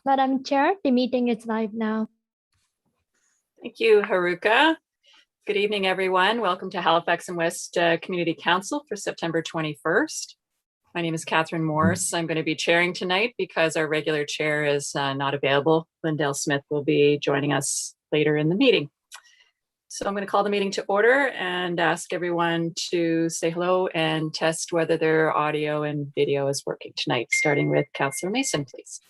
Madam Chair, the meeting is live now. Thank you, Haruka. Good evening, everyone. Welcome to Halifax and West Community Council for September 21st. My name is Catherine Morse. I'm going to be chairing tonight because our regular chair is not available. Lindell Smith will be joining us later in the meeting. So I'm going to call the meeting to order and ask everyone to say hello and test whether their audio and video is working tonight, starting with Councillor Mason, please.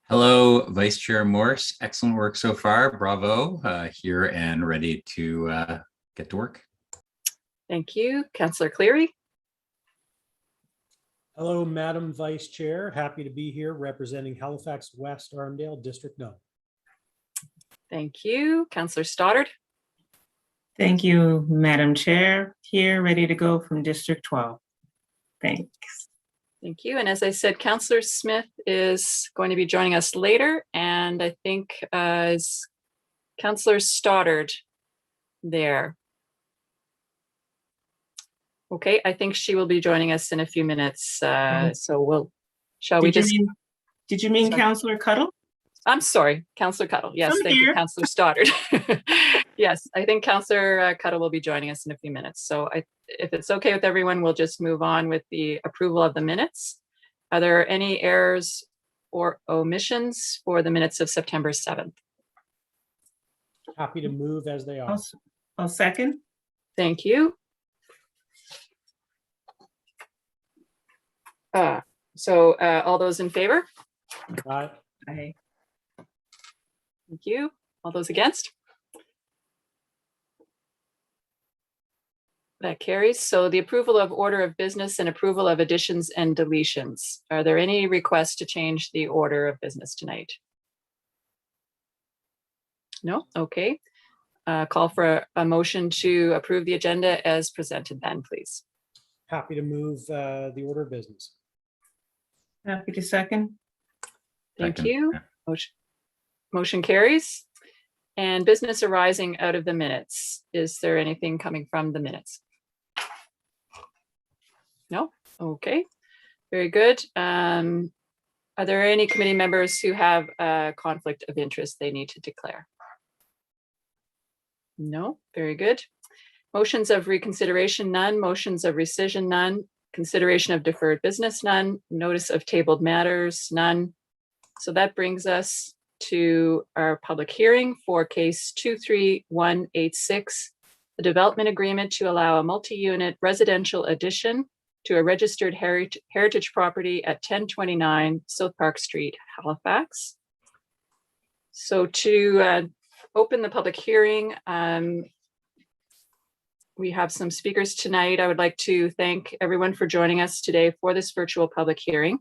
Hello, Vice Chair Morse. Excellent work so far. Bravo. Here and ready to get to work. Thank you. Councillor Cleary. Hello, Madam Vice Chair. Happy to be here representing Halifax West Armdale District 9. Thank you. Councillor Stoddard. Thank you, Madam Chair. Here, ready to go from District 12. Thanks. Thank you. And as I said, Councillor Smith is going to be joining us later. And I think is Councillor Stoddard there? Okay, I think she will be joining us in a few minutes. So Did you mean Councillor Cuddle? I'm sorry, Councillor Cuddle. Yes, thank you, Councillor Stoddard. Yes, I think Councillor Cuddle will be joining us in a few minutes. So if it's okay with everyone, we'll just move on with the approval of the minutes. Are there any errors or omissions for the minutes of September 7th? Happy to move as they are. I'll second. Thank you. All those in favor? Aye. Aye. Thank you. All those against? That carries. So the approval of order of business and approval of additions and deletions. Are there any requests to change the order of business tonight? No? Okay. Call for a motion to approve the agenda as presented then, please. Happy to move the order of business. Happy to second. Thank Second. you. Motion carries. And business arising out of the minutes. Is there anything coming from the minutes? No? Okay. Very good. Are there any committee members who have a conflict of interest they need to declare? No? Very good. Motions of reconsideration, none. Motions of rescission, none. Consideration of deferred business, none. Notice of tabled matters, none. So that brings us to our public hearing for case 23186, the development agreement to allow a multi-unit residential addition to a registered heritage property at 1029 South Park Street, Halifax. So to open the public hearing, we have some speakers tonight. I would like to thank everyone for joining us today for this virtual public hearing.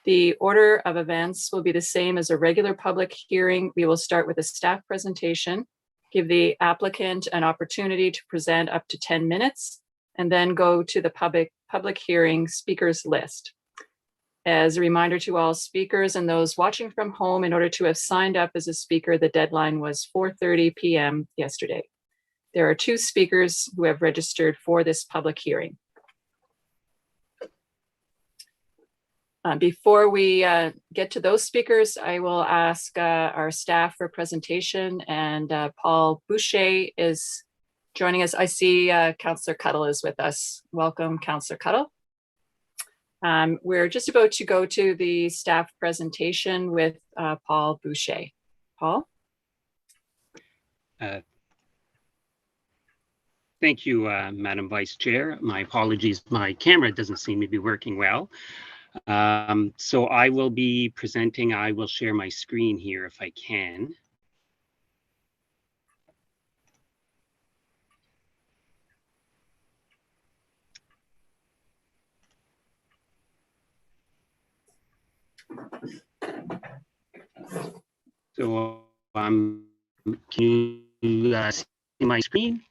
The order of events will be the same as a regular public hearing. We will start with a staff presentation, give the applicant an opportunity to present up to 10 minutes, and then go to the public hearing speakers list. As a reminder to all speakers and those watching from home, in order to have signed up as a speaker, the deadline was 4:30 p.m. yesterday. There are 2 speakers who have registered for this public hearing. Before we get to those speakers, I will ask our staff for presentation, and Paul Boucher is joining us. I see Councillor Cuddle is with us. Welcome, Councillor Cuddle. We're just about to go to the staff presentation with Paul Boucher. Paul? Thank you, Madam Vice Chair. My apologies, my camera doesn't seem to be working well. So I will be presenting. I will share my screen here if I can. So can you see my screen?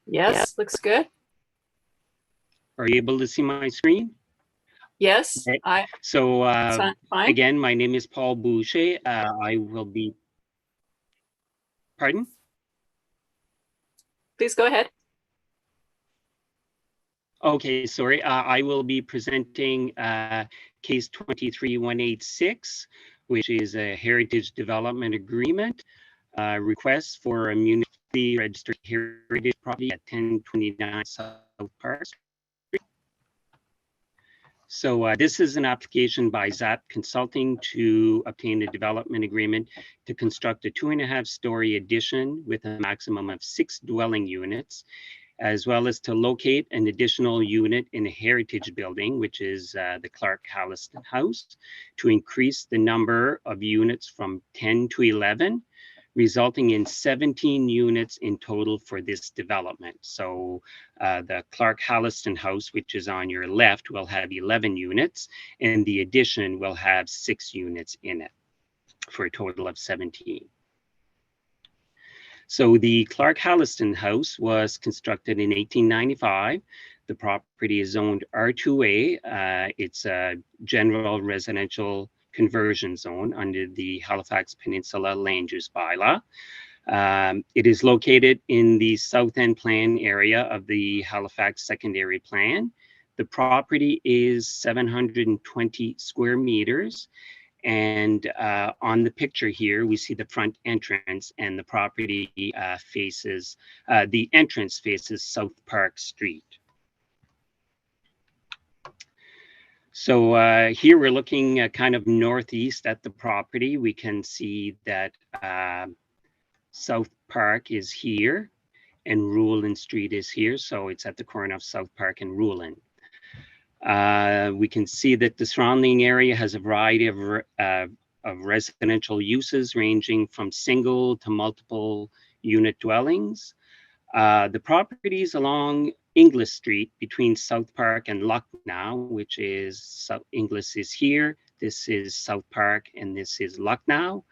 Yes, looks good. Are you able to see my screen? Yes, Okay. So again, my name is Paul Boucher. I will be, pardon? Please go ahead. Okay, sorry. I will be presenting case 23186, which is a heritage development agreement request for a municipally registered heritage property at 1029 South Park. So this is an application by ZAP Consulting to obtain a development agreement to construct a 2.5-story addition with a maximum of 6 dwelling units, as well as to locate an additional unit in a heritage building, which is the Clark Halliston House, to increase the number of units from 10 to 11, resulting in 17 units in total for this development. So the Clark Halliston House, which is on your left, will have 11 units, and the addition will have 6 units in it for a total of 17. So the Clark Halliston House was constructed in 1895. The property is zoned R2A. It's a general residential conversion zone under the Halifax Peninsula Land Use Bylaw. It is located in the south end plan area of the Halifax secondary plan. The property is 720 square meters. And on the picture here, we see the front entrance, and the property the entrance faces South Park Street. So here we're looking kind of northeast at the property. We can see that South Park is here and Ruland Street is here. So it's at the corner of South Park and Ruland. We can see that the surrounding area has a variety of residential uses ranging from single to multiple unit dwellings. The properties along Inglis Street between South Park and Lucknow, which is Inglis is here, this is South Park, and this is Lucknow.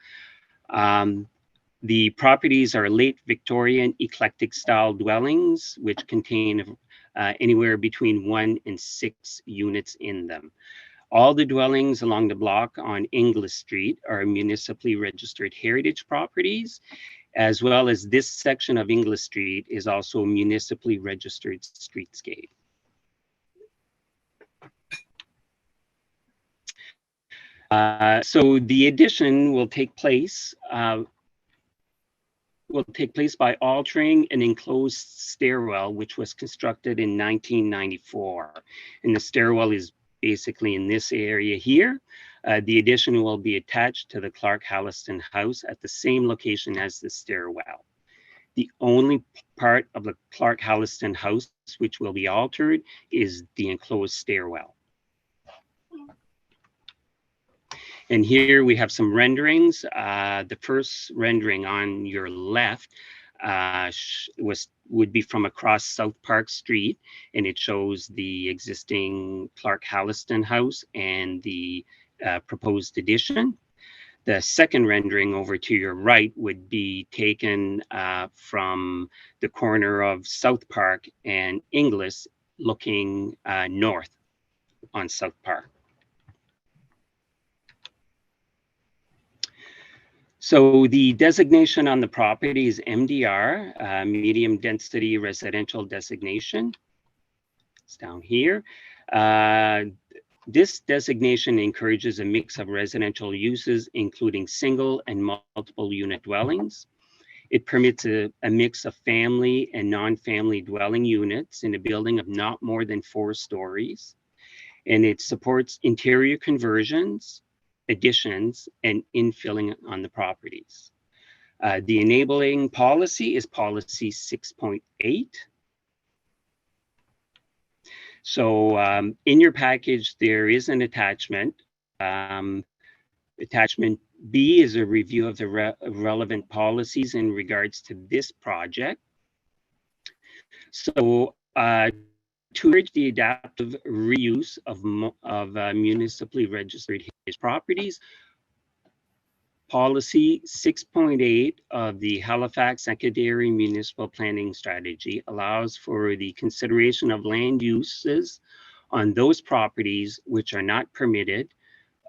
The properties are late Victorian eclectic style dwellings, which contain anywhere between 1 and 6 units in them. All the dwellings along the block on Inglis Street are municipally registered heritage properties, as well as this section of Inglis Street is also a municipally registered streetscape. So the addition will take place by altering an enclosed stairwell, which was constructed in 1994. And the stairwell is basically in this area here. The addition will be attached to the Clark Halliston House at the same location as the stairwell. The only part of the Clark Halliston House which will be altered is the enclosed stairwell. And here we have some renderings. The first rendering on your left would be from across South Park Street, and it shows the existing Clark Halliston House and the proposed addition. The second rendering over to your right would be taken from the corner of South Park and Inglis, looking north on South Park. So the designation on the property is MDR, medium density residential designation. It's down here. This designation encourages a mix of residential uses, including single and multiple unit dwellings. It permits a mix of family and non-family dwelling units in a building of not more than 4 stories. And it supports interior conversions, additions, and infilling on the properties. The enabling policy is policy 6.8. So in your package, there is an attachment. Attachment B is a review of the relevant policies in regards to this project. So to urge the adaptive reuse of municipally registered heritage properties, policy 6.8 of the Halifax Secondary Municipal Planning Strategy allows for the consideration of land uses on those properties which are not permitted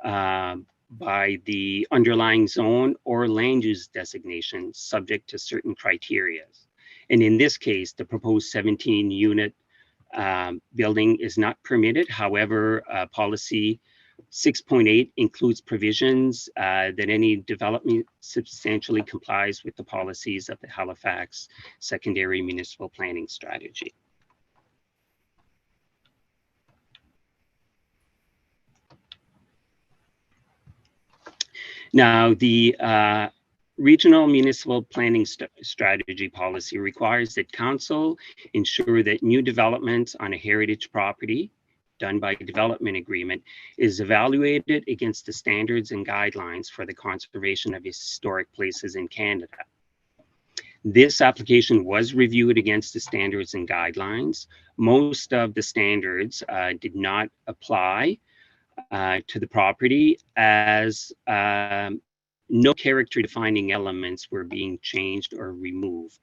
by the underlying zone or land use designation, subject to certain criteria. And in this case, the proposed 17-unit building is not permitted. However, policy 6.8 includes provisions that any development substantially complies with the policies of the Halifax Secondary Municipal Planning Strategy. Now, the Regional Municipal Planning Strategy policy requires that council ensure that new developments on a heritage property done by development agreement is evaluated against the standards and guidelines for the conservation of historic places in Canada. This application was reviewed against the standards and guidelines. Most of the standards did not apply to the property, as no character defining elements were being changed or removed.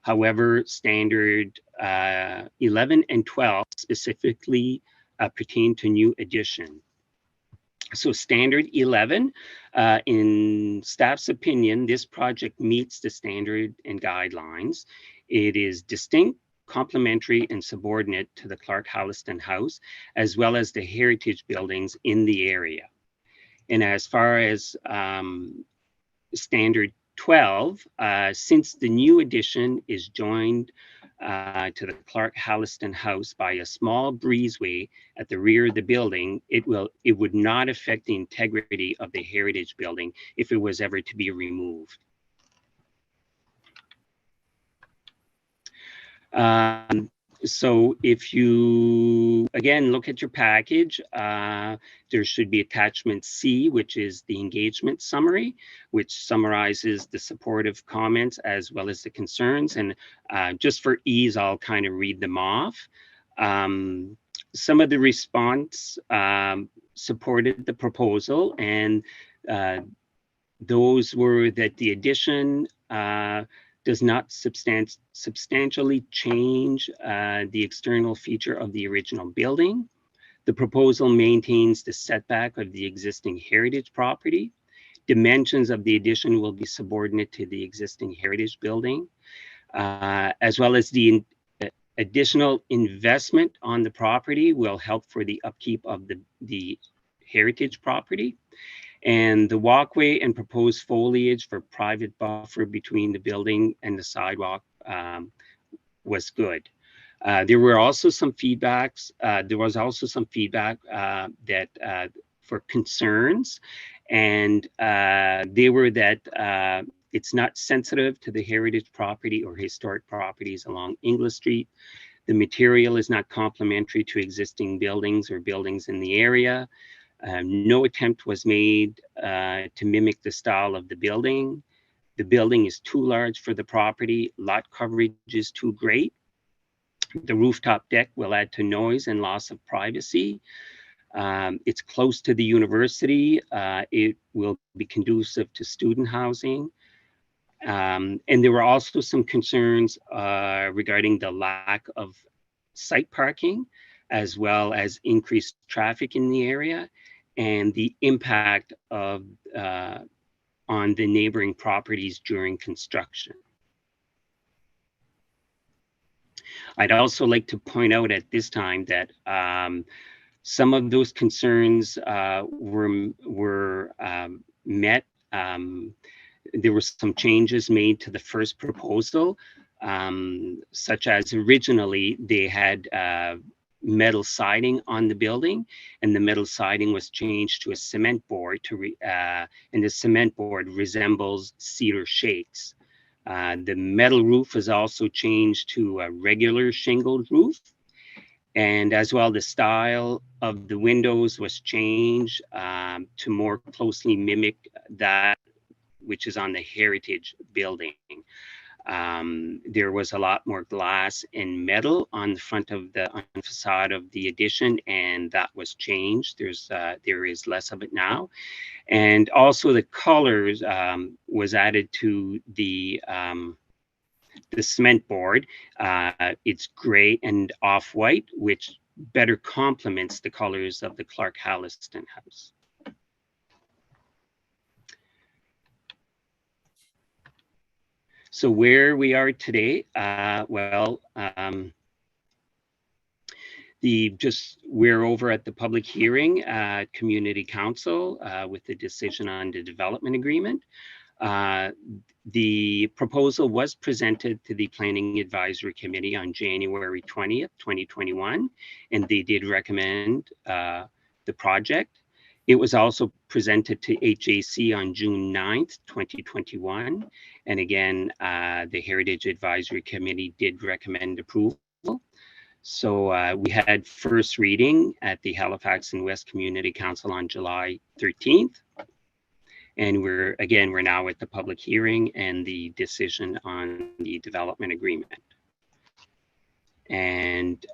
However, standard 11 and 12 specifically pertain to new addition. So standard 11, in staff's opinion, this project meets the standard and guidelines. It is distinct, complementary, and subordinate to the Clark Halliston House, as well as the heritage buildings in the area. And as far as standard 12, since the new addition is joined to the Clark Halliston House by a small breezeway at the rear of the building, it would not affect the integrity of the heritage building if it was ever to be removed. So if you, again, look at your package, there should be attachment C, which is the engagement summary, which summarizes the supportive comments as well as the concerns. And just for ease, I'll kind of read them off. Some of the response supported the proposal, and those were that the addition does not substantially change the external feature of the original building. The proposal maintains the setback of the existing heritage property. Dimensions of the addition will be subordinate to the existing heritage building, as well as the additional investment on the property will help for the upkeep of the heritage property. And the walkway and proposed foliage for private buffer between the building and the sidewalk was good. There were also some feedbacks. There was also some feedback that for concerns, and they were that it's not sensitive to the heritage property or historic properties along English Street. The material is not complementary to existing buildings or buildings in the area. No attempt was made to mimic the style of the building. The building is too large for the property. Lot coverage is too great. The rooftop deck will add to noise and loss of privacy. It's close to the university. It will be conducive to student housing. And there were also some concerns regarding the lack of site parking, as well as increased traffic in the area, and the impact of on the neighboring properties during construction. I'd also like to point out at this time that some of those concerns were met. There were some changes made to the first proposal, such as originally they had metal siding on the building, and the metal siding was changed to a cement board and the cement board resembles cedar shakes. The metal roof is also changed to a regular shingled roof, and as well the style of the windows was changed to more closely mimic that which is on the heritage building. There was a lot more glass and metal on the front of the facade of the addition, and that was changed. There is less of it now. And also the colors was added to the cement board. It's gray and off-white, which better complements the colors of the Clark Halliston House. So where we are today, the we're over at the public hearing at Community Council with the decision on the development agreement. The proposal was presented to the Planning Advisory Committee on January 20th, 2021, and they did recommend the project. It was also presented to HAC on June 9th, 2021. And again, the Heritage Advisory Committee did recommend approval. So we had first reading at the Halifax and West Community Council on July 13th. And we're now at the public hearing and the decision on the development agreement. And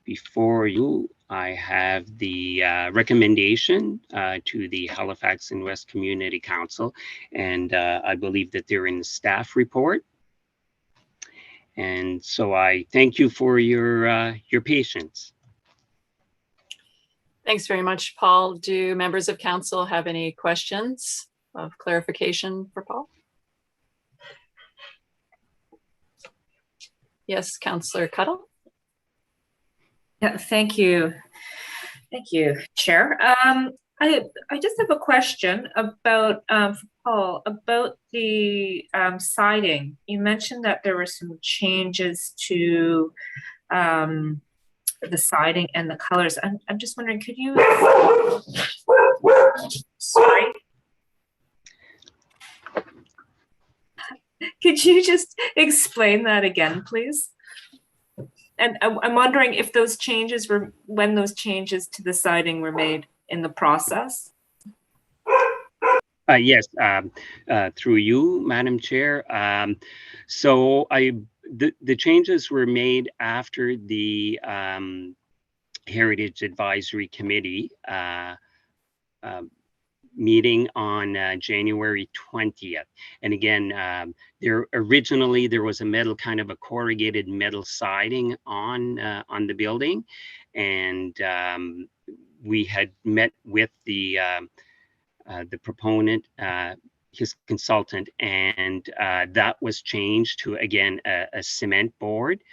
before you, I have the recommendation to the Halifax and West Community Council, and I believe that they're in the staff report. And so I thank you for your patience. Thanks very much, Paul. Do members of council have any questions of clarification for Paul? Yes, Councillor Cuttle. Yeah, thank you. Thank you, Chair. I just have a question about for Paul about the siding. You mentioned that there were some changes to the siding and the colors. I'm just wondering, could you? Sorry. Could you just explain that again, please? And I'm wondering if those changes were, when those changes to the siding were made in the process? Yes, through you, Madam Chair. So the changes were made after the Heritage Advisory Committee meeting on January 20th. And again, there was a metal, kind of a corrugated metal siding on the building. And we had met with the proponent, his consultant, and that was changed to, again, a cement board,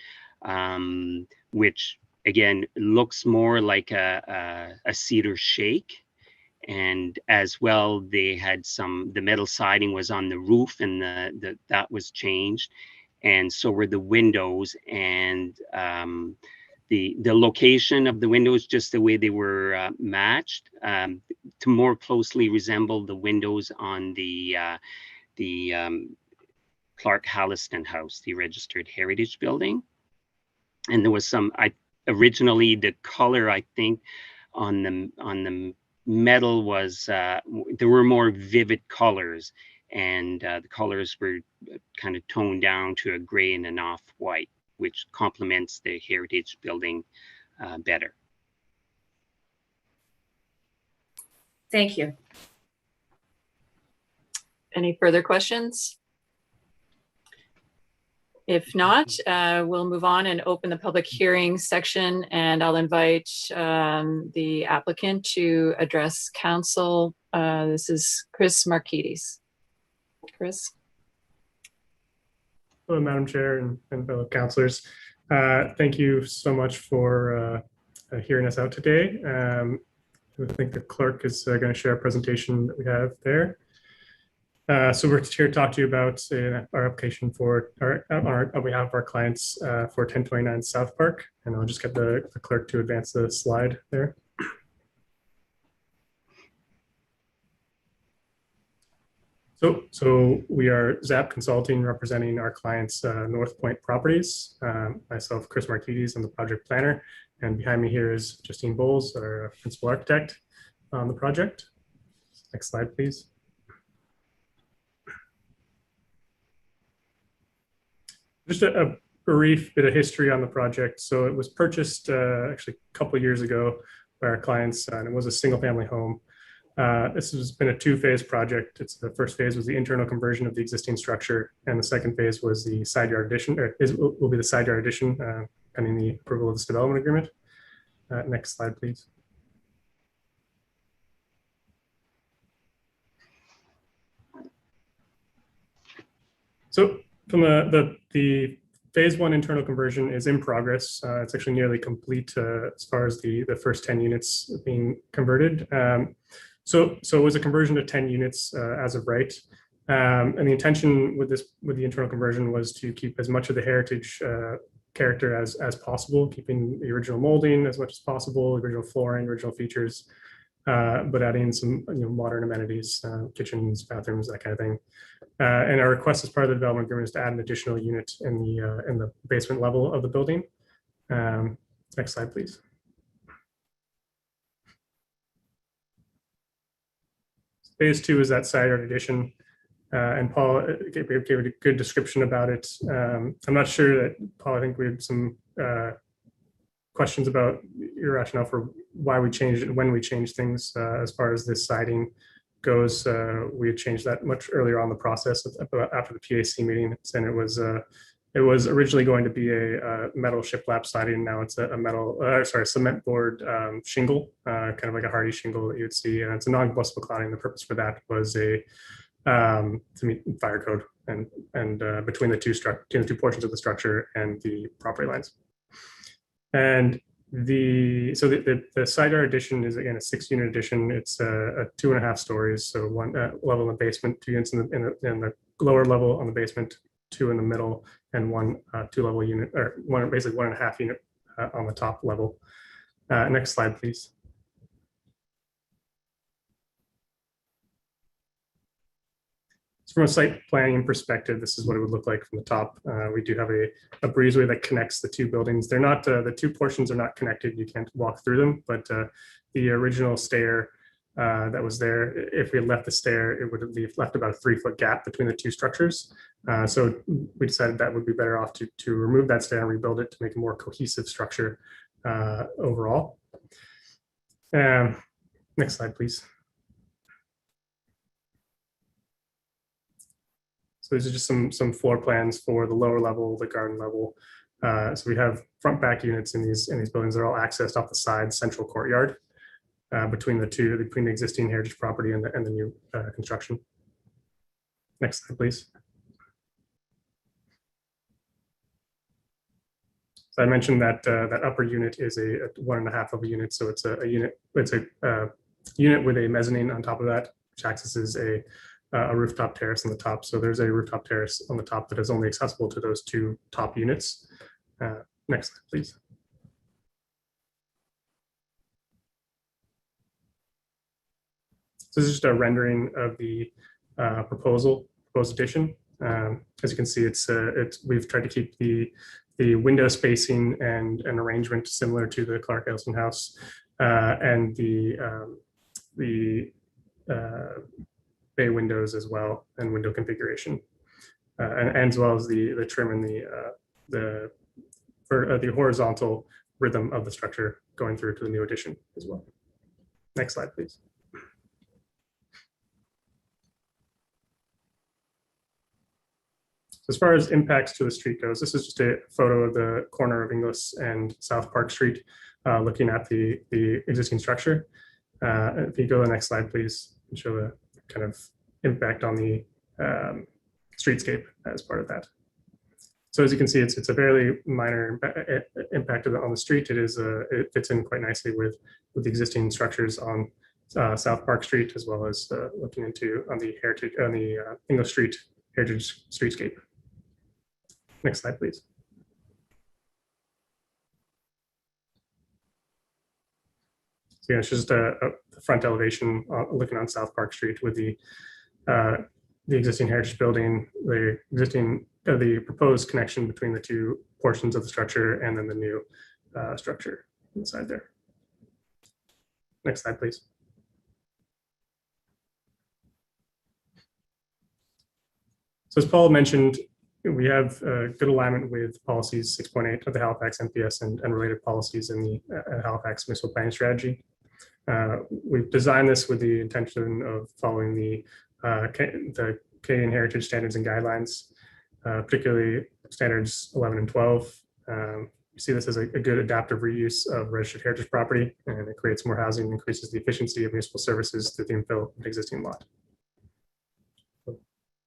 which again looks more like a cedar shake. And as well, they had the metal siding was on the roof, and that was changed, and so were the windows, and the location of the windows, just the way they were matched to more closely resemble the windows on the Clark Halliston House, the registered heritage building. And there was some, originally the color, I think, on the metal was, there were more vivid colors, and the colors were kind of toned down to a gray and an off-white, which complements the heritage building better. Thank you. Any further questions? If not, we'll move on and open the public hearing section, and I'll invite the applicant to address council. This is Chris Markides. Chris. Hello, Madam Chair and fellow councillors. Thank you so much for hearing us out today. I think the clerk is going to share a presentation that we have there. So we're here to talk to you about our application for on behalf of our clients for 1029 South Park. And I'll just get the clerk to advance the slide there. So we are ZAP Consulting, representing our clients, North Point Properties. Myself, Chris Markides, I'm the project planner. And behind me here is Justine Bowles, our principal architect on the project. Next slide, please. Just a brief bit of history on the project. So it was purchased actually a couple of years ago by our clients, and it was a single family home. This has been a two-phase project. The first phase was the internal conversion of the existing structure, and the second phase was the side yard addition, or will be the side yard addition, pending the approval of this development agreement. Next slide, please. So from the phase one internal conversion is in progress. It's actually nearly complete as far as the first 10 units being converted. So it was a conversion to 10 units as of right. And the intention with the internal conversion was to keep as much of the heritage character as possible, keeping the original molding as much as possible, original flooring, original features, but adding some modern amenities, kitchens, bathrooms, that kind of thing. And our request as part of the development agreement is to add an additional unit in the basement level of the building. Next slide, please. Phase two is that side yard addition. And Paul gave a good description about it. I'm not sure that, Paul, I think we had some questions about your rationale for why we changed it and when we changed things as far as this siding goes. We had changed that much earlier on the process after the PAC meeting, and it was originally going to be a metal shiplap siding. Now it's a cement board shingle, kind of like a hardy shingle that you would see, and it's a non-combustible cladding. The purpose for that was to meet fire code and between the two portions of the structure and the property lines. And the side yard addition is again a 6-unit addition. It's a 2.5 stories, so one level in the basement, 2 units in the lower level on the basement, 2 in the middle, and one 2-level unit, or basically 1.5 unit on the top level. Next slide, please. So from a site planning perspective, this is what it would look like from the top. We do have a breezeway that connects the 2 buildings. They're not, the 2 portions are not connected. You can't walk through them, but the original stair that was there, if we had left the stair, it would have left about a 3-foot gap between the 2 structures. So we decided that would be better off to remove that stair and rebuild it to make a more cohesive structure overall. Next slide, please. So these are just some floor plans for the lower level, the garden level. So we have front back units in these buildings. They're all accessed off the side central courtyard between the existing heritage property and the new construction. Next slide, please. So I mentioned that that upper unit is a 1.5 of a unit. So it's a unit. It's a unit with a mezzanine on top of that, which accesses a rooftop terrace on the top. So there's a rooftop terrace on the top that is only accessible to those 2 top units. Next slide, please. So this is just a rendering of the proposed addition. As you can see, we've tried to keep the window spacing and an arrangement similar to the Clark Elston house, and the bay windows as well, and window configuration, and as well as the trim and the horizontal rhythm of the structure going through to the new addition as well. Next slide, please. As far as impacts to the street goes, this is just a photo of the corner of Inglis and South Park Street, looking at the existing structure. If you go to the next slide, please, and show the kind of impact on the streetscape as part of that. So as you can see, it's a fairly minor impact on the street. It fits in quite nicely with the existing structures on South Park Street, as well as looking into on the Inglis Street heritage streetscape. Next slide, please. So yeah, it's just a front elevation looking on South Park Street with the existing heritage building, the proposed connection between the 2 portions of the structure, and then the new structure inside there. Next slide, please. So as Paul mentioned, we have good alignment with policies 6.8 of the Halifax NPS and related policies in the Halifax Municipal Planning Strategy. We've designed this with the intention of following the Canadian Heritage Standards and Guidelines, particularly standards 11 and 12. You see this as a good adaptive reuse of registered heritage property, and it creates more housing and increases the efficiency of municipal services through the infill of the existing lot.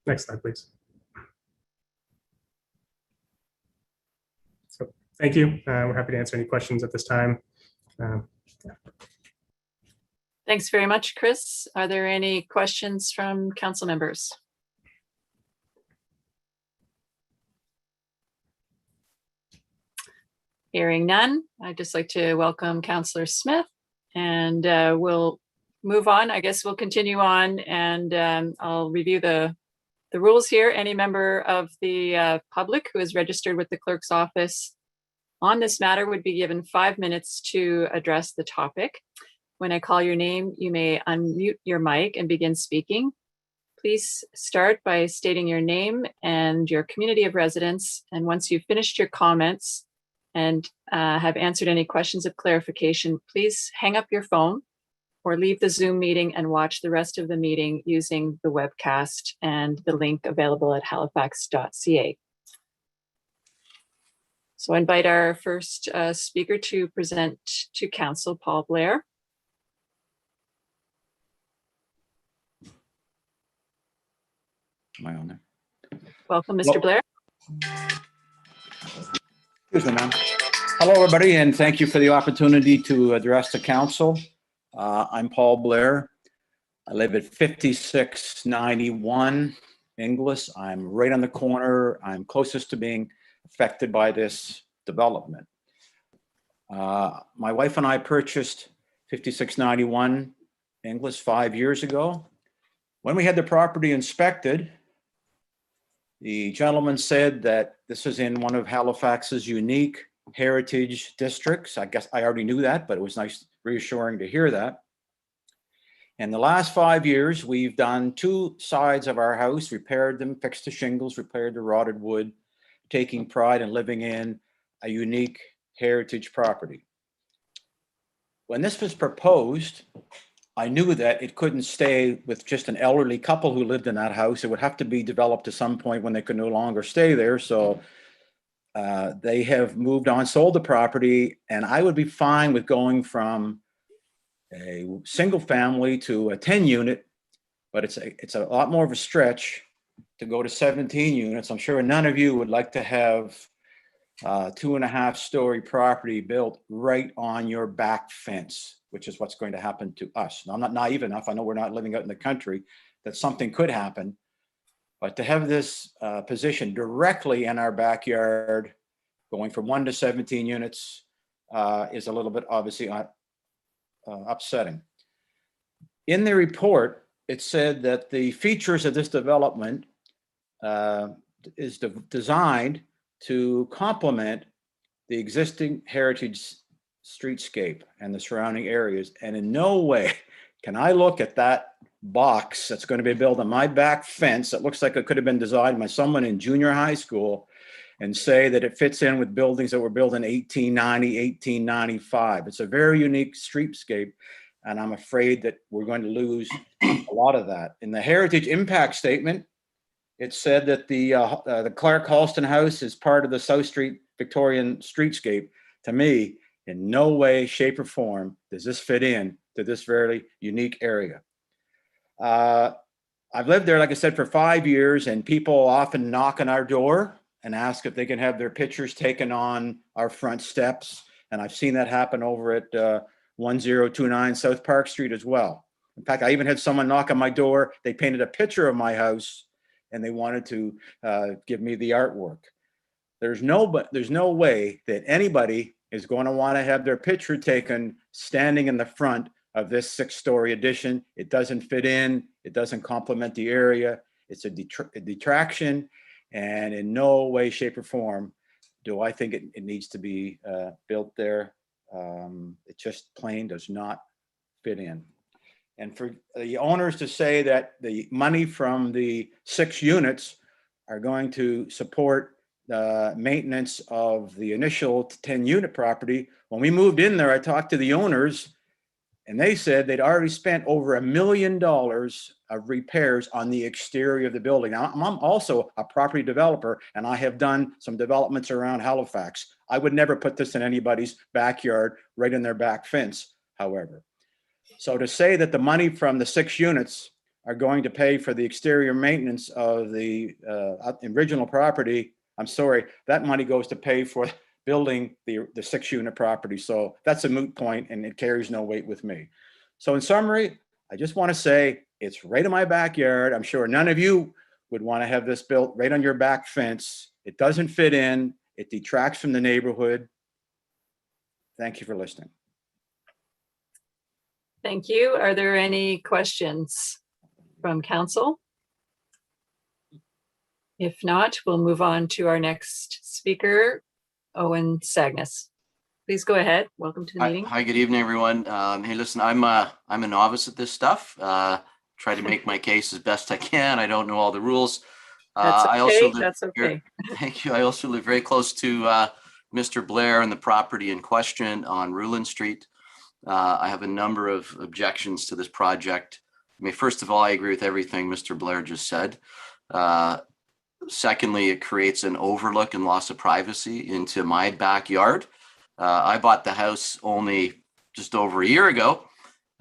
Next slide, please. Thank you. We're happy to answer any questions at this time. Thanks very much, Chris. Are there any questions from council members? Hearing none, I'd just like to welcome Councillor Smith, and we'll move on. I guess we'll continue on, and I'll review the rules here. Any member of the public who is registered with the clerk's office on this matter would be given 5 minutes to address the topic. When I call your name, you may unmute your mic and begin speaking. Please start by stating your name and your community of residence. And once you've finished your comments and have answered any questions of clarification, please hang up your phone or leave the Zoom meeting and watch the rest of the meeting using the webcast and the link available at halifax.ca. So I invite our first speaker to present to Council, Paul Blair. Am I on there? Welcome, Mr. Blair. Excuse me, ma'am. Hello, everybody, and thank you for the opportunity to address the council. I'm Paul Blair. I live at 5691 Inglis. I'm right on the corner. I'm closest to being affected by this development. My wife and I purchased 5691 Inglis 5 years ago. When we had the property inspected, the gentleman said that this is in one of Halifax's unique heritage districts. I guess I already knew that, but it was nice, reassuring to hear that. In the last 5 years, we've done 2 sides of our house, repaired them, fixed the shingles, repaired the rotted wood, taking pride in living in a unique heritage property. When this was proposed, I knew that it couldn't stay with just an elderly couple who lived in that house. It would have to be developed to some point when they could no longer stay there. So they have moved on, sold the property, and I would be fine with going from a single family to a 10 unit, but it's a lot more of a stretch to go to 17 units. I'm sure none of you would like to have 2.5-story property built right on your back fence, which is what's going to happen to us. Now, I'm not naive enough. I know we're not living out in the country, that something could happen, but to have this position directly in our backyard, going from 1 to 17 units is a little bit obviously upsetting. In the report, it said that the features of this development is designed to complement the existing heritage streetscape and the surrounding areas. And in no way can I look at that box that's going to be built on my back fence that looks like it could have been designed by someone in junior high school and say that it fits in with buildings that were built in 1890, 1895. It's a very unique streetscape, and I'm afraid that we're going to lose a lot of that. In the heritage impact statement, it said that the Clark Halston House is part of the South Street Victorian streetscape. To me, in no way, shape, or form does this fit in to this very unique area. I've lived there, like I said, for 5 years, and people often knock on our door and ask if they can have their pictures taken on our front steps. And I've seen that happen over at 1029 South Park Street as well. In fact, I even had someone knock on my door. They painted a picture of my house and they wanted to give me the artwork. There's no way that anybody is going to want to have their picture taken standing in the front of this 6-story addition. It doesn't fit in. It doesn't complement the area. It's a detraction. And in no way, shape, or form do I think it needs to be built there. It just plain does not fit in. And for the owners to say that the money from the 6 units are going to support the maintenance of the initial 10-unit property. When we moved in there, I talked to the owners, and they said they'd already spent over $1 million of repairs on the exterior of the building. Now, I'm also a property developer, and I have done some developments around Halifax. I would never put this in anybody's backyard, right in their back fence, however. So to say that the money from the 6 units are going to pay for the exterior maintenance of the original property, I'm sorry, that money goes to pay for building the 6-unit property. So that's a moot point and it carries no weight with me. So in summary, I just want to say it's right in my backyard. I'm sure none of you would want to have this built right on your back fence. It doesn't fit in. It detracts from the neighborhood. Thank you for listening. Thank you. Are there any questions from council? If not, we'll move on to our next speaker, Owen Sagnas. Please go ahead. Welcome to the meeting. Hi, good evening, everyone. Hey, listen, I'm a novice at this stuff. Try to make my case as best I can. I don't know all the rules. That's okay. I also live That's okay. Thank you. I also live very close to Mr. Blair and the property in question on Rulin Street. I have a number of objections to this project. I mean, first of all, I agree with everything Mr. Blair just said. Secondly, it creates an overlook and loss of privacy into my backyard. I bought the house only just over a year ago.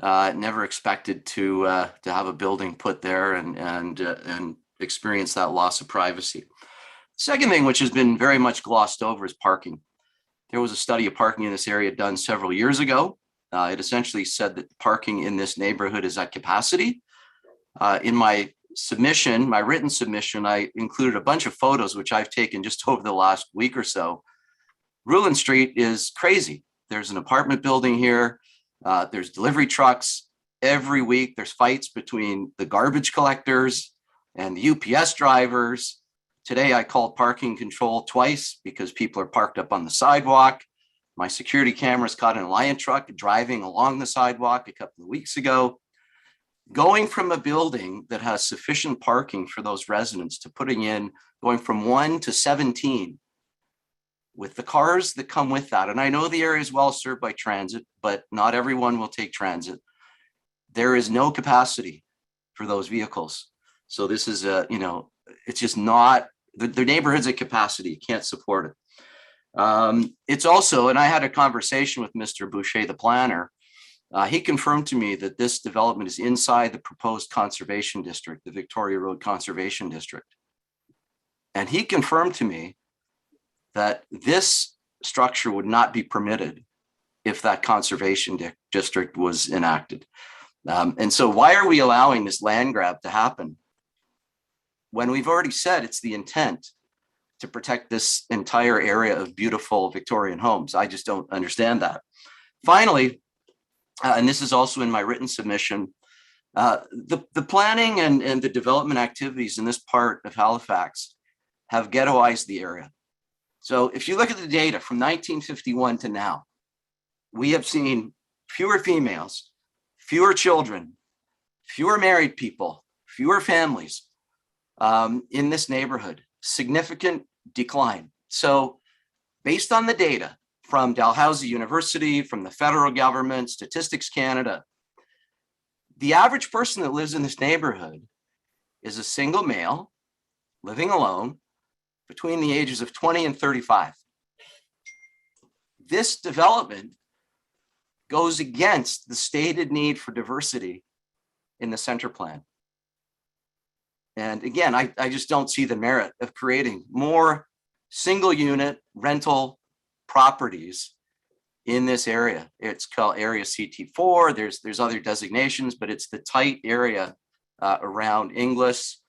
Never expected to have a building put there and experience that loss of privacy. Second thing, which has been very much glossed over, is parking. There was a study of parking in this area done several years ago. It essentially said that parking in this neighborhood is at capacity. In my submission, my written submission, I included a bunch of photos, which I've taken just over the last week or so. Rulin Street is crazy. There's an apartment building here. There's delivery trucks. Every week there's fights between the garbage collectors and the UPS drivers. Today I called parking control twice because people are parked up on the sidewalk. My security cameras caught an Lion truck driving along the sidewalk a couple of weeks ago. Going from a building that has sufficient parking for those residents to going from 1 to 17 with the cars that come with that. And I know the area is well served by transit, but not everyone will take transit. There is no capacity for those vehicles. So this is it's just not, the neighborhood's at capacity, you can't support it. It's also, and I had a conversation with Mr. Boucher, the planner. He confirmed to me that this development is inside the proposed conservation district, the Victoria Road Conservation District. And he confirmed to me that this structure would not be permitted if that conservation district was enacted. And so why are we allowing this land grab to happen when we've already said it's the intent to protect this entire area of beautiful Victorian homes? I just don't understand that. Finally, and this is also in my written submission, the planning and the development activities in this part of Halifax have ghettoized the area. So if you look at the data from 1951 to now, we have seen fewer females, fewer children, fewer married people, fewer families in this neighborhood, significant decline. So based on the data from Dalhousie University, from the federal government, Statistics Canada, the average person that lives in this neighborhood is a single male living alone between the ages of 20 and 35. This development goes against the stated need for diversity in the center plan. And again, I just don't see the merit of creating more single unit rental properties in this area. It's called Area CT4. There's other designations, but it's the tight area around Inglis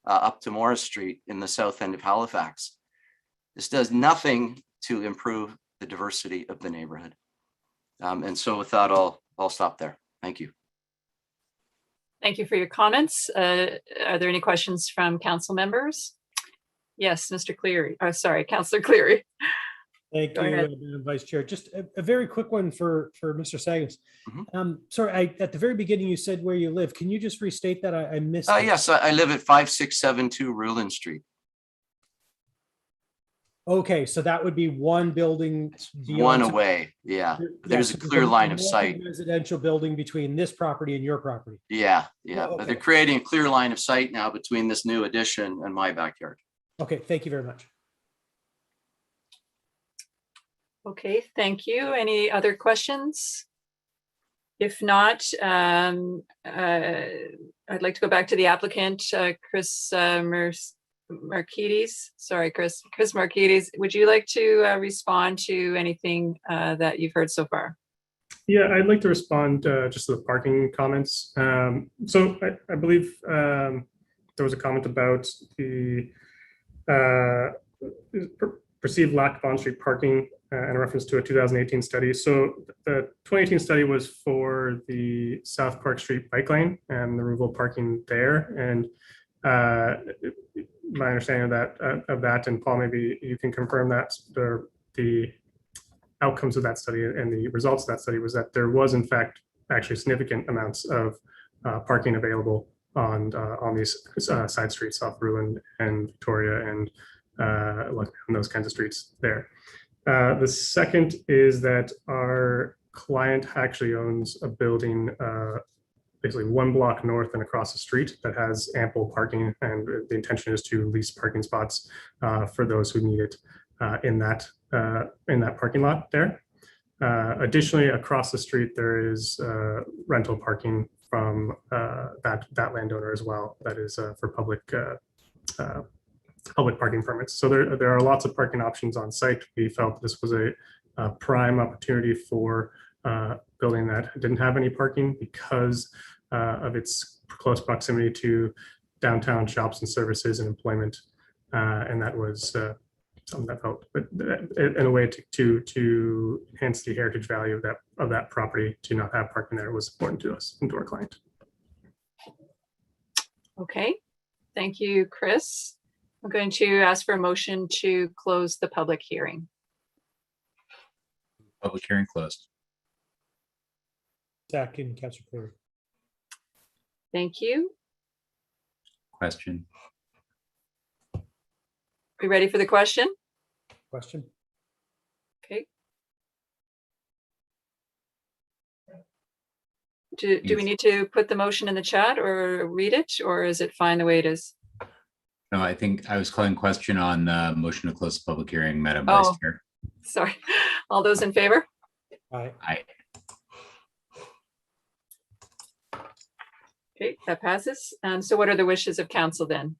up to Morris Street in the south end of Halifax. This does nothing to improve the diversity of the neighborhood. And so with that, I'll stop there. Thank you. Thank you for your comments. Are there any questions from council members? Yes, Mr. Cleary. Sorry, Councillor Cleary. Thank you, Madam Vice Chair. Just a very quick one for Mr. Sagans. Sorry, at the very beginning, you said where you live. Can you just restate that? I missed it. Yes, I live at 5672 Rulin Street. Okay, so that would be one building. One away, yeah. There's a clear line of sight. Residential building between this property and your property. Yeah. Oh, But they're creating a clear line of sight now between this new addition and my backyard. Okay, thank you very much. Okay, thank you. Any other questions? If not, I'd like to go back to the applicant, Chris Marquides, sorry, Chris Marquides, would you like to respond to anything that you've heard so far? Yeah, I'd like to respond just to the parking comments. So I believe there was a comment about the perceived lack of on-street parking in reference to a 2018 study. So the 2018 study was for the South Park Street bike lane and the removal parking there. And my understanding of that, and Paul, maybe you can confirm that the outcomes of that study and the results of that study was that there was in fact actually significant amounts of parking available on these side streets off Ruin and Victoria and those kinds of streets there. The second is that our client actually owns a building basically one block north and across the street that has ample parking, and the intention is to lease parking spots for those who need it in that parking lot there. Additionally, across the street there is rental parking from that landowner as well. That is for public parking permits. So there are lots of parking options on site. We felt this was a prime opportunity for building that didn't have any parking because of its close proximity to downtown shops and services and employment. And that was something that felt in a way to enhance the heritage value of that property. To not have parking there was important to us and to our client. Okay, thank you, Chris. I'm going to ask for a motion to close the public hearing. Public hearing closed. Second, Councillor Cleary. Thank you. Question. We ready for the question? Question. Okay. Do we need to put the motion in the chat or read it, or is it fine the way it is? No, I think I was calling question on the motion to close the public hearing, Madam Vice Chair. Sorry. All those in favor? Aye. Aye. Okay, that passes. So what are the wishes of council then?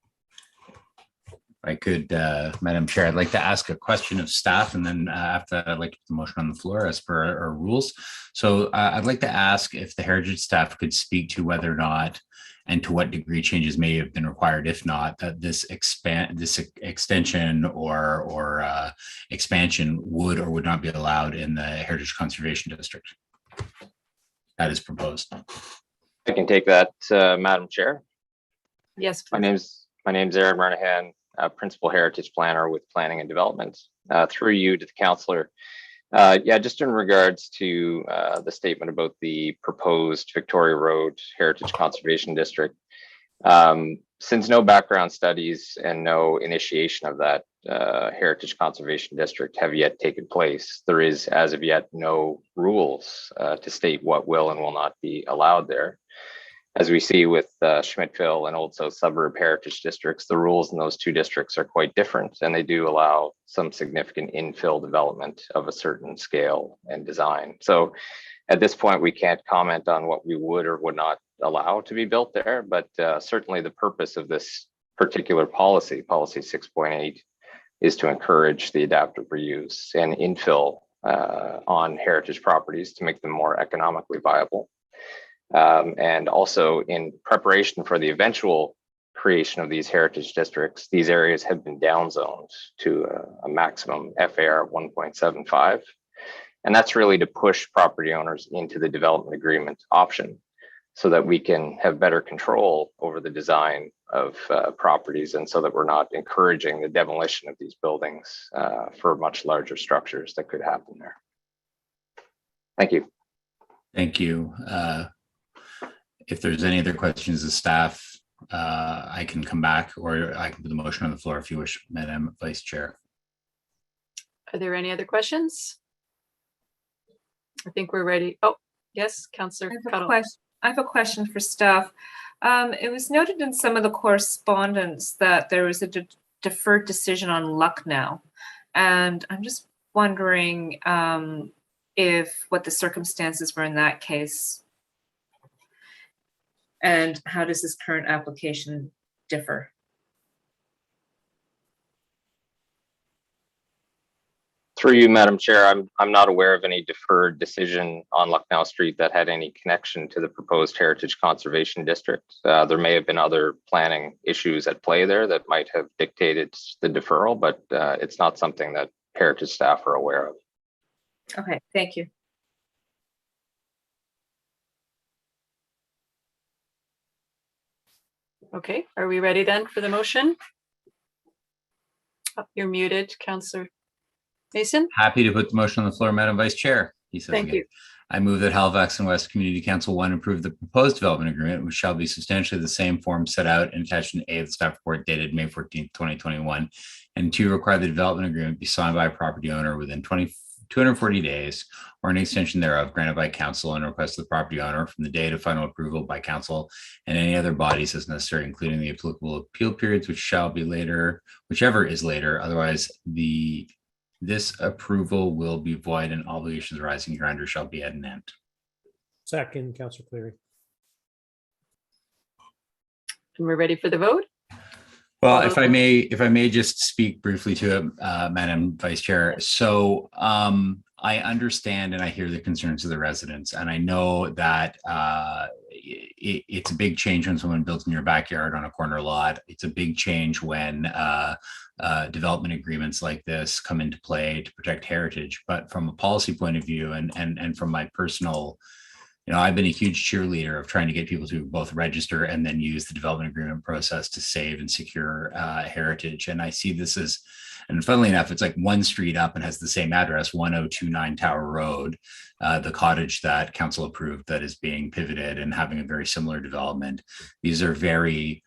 I could, Madam Chair, I'd like to ask a question of staff, and then after that, I'd like to put the motion on the floor as per our rules. So I'd like to ask if the heritage staff could speak to whether or not and to what degree changes may have been required, if not, that this extension or expansion would or would not be allowed in the Heritage Conservation District that is proposed. I can take that, Madam Chair. Yes, My name's Aaron Murnahan, Principal Heritage Planner with Planning and Development. Through you to the councillor. Yeah, just in regards to the statement about the proposed Victoria Road Heritage Conservation District, since no background studies and no initiation of that Heritage Conservation District have yet taken place, there is as of yet no rules to state what will and will not be allowed there. As we see with Schmidtville and Old South Suburb Heritage Districts, the rules in those two districts are quite different, and they do allow some significant infill development of a certain scale and design. So at this point, we can't comment on what we would or would not allow to be built there, but certainly the purpose of this particular policy, Policy 6.8, is to encourage the adaptive reuse and infill on heritage properties to make them more economically viable. And also in preparation for the eventual creation of these heritage districts, these areas have been downzoned to a maximum FAR of 1.75. And that's really to push property owners into the development agreement option so that we can have better control over the design of properties, and so that we're not encouraging the demolition of these buildings for much larger structures that could happen there. Thank you. Thank you. If there's any other questions of staff, I can come back, or I can put the motion on the floor if you wish, Madam Vice Chair. Are there any other questions? I think we're ready. Oh, yes, Councillor Cuttle. I have a question for staff. It was noted in some of the correspondence that there was a deferred decision on Lucknow, and I'm just wondering if what the circumstances were in that case, and how does this current application differ? Through you, Madam Chair, I'm not aware of any deferred decision on Lucknow Street that had any connection to the proposed Heritage Conservation District. There may have been other planning issues at play there that might have dictated the deferral, but it's not something that Heritage staff are aware of. Okay, thank you. Okay, are we ready then for the motion? Oh, you're muted, Councillor Mason. Happy to put the motion on the floor, Madam Vice Chair. He says Thank again. you. I move that Halifax and West Community Council 1 approve the proposed development agreement, which shall be substantially the same form set out in attachment A of the staff report dated May 14th, 2021, and 2, require the development agreement be signed by a property owner within 240 days or an extension thereof granted by council on request of the property owner from the date of final approval by council and any other bodies as necessary, including the applicable appeal periods, which shall be later, whichever is later. Otherwise, this approval will be void and obligations arising hereunder shall be at an end. Second, Councillor Cleary. And we're ready for the vote. Well, if I may just speak briefly to it, Madam Vice Chair. So I understand and I hear the concerns of the residents, and I know that it's a big change when someone builds in your backyard on a corner lot. It's a big change when development agreements like this come into play to protect heritage. But from a policy point of view, and from my personal, I've been a huge cheerleader of trying to get people to both register and then use the development agreement process to save and secure heritage. And I see this as, and funnily enough, it's like one street up and has the same address, 1029 Tower Road, the cottage that council approved that is being pivoted and having a very similar development. These are very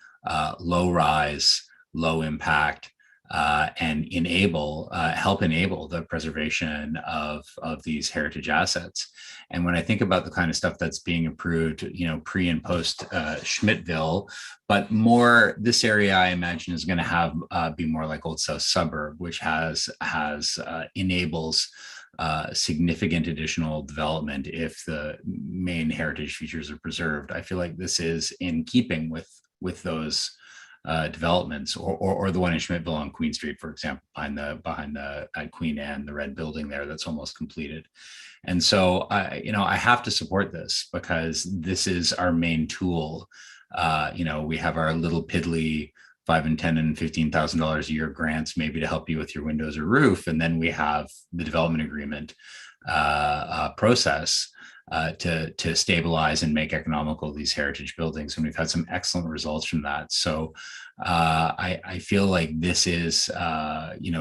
low rise, low impact, and help enable the preservation of these heritage assets. And when I think about the kind of stuff that's being approved, pre and post Schmidtville, but more this area, I imagine, is going to have be more like Old South Suburb, which enables significant additional development if the main heritage features are preserved. I feel like this is in keeping with those developments, or the one in Schmidtville on Queen Street, for example, behind the at Queen Anne, the red building there that's almost completed. And so I have to support this because this is our main tool. We have our little piddly $5,000 and $10,000 and $15,000 a year grants, maybe to help you with your windows or roof, and then we have the development agreement process to stabilize and make economical these heritage buildings. And we've had some excellent results from that. So I feel like this is,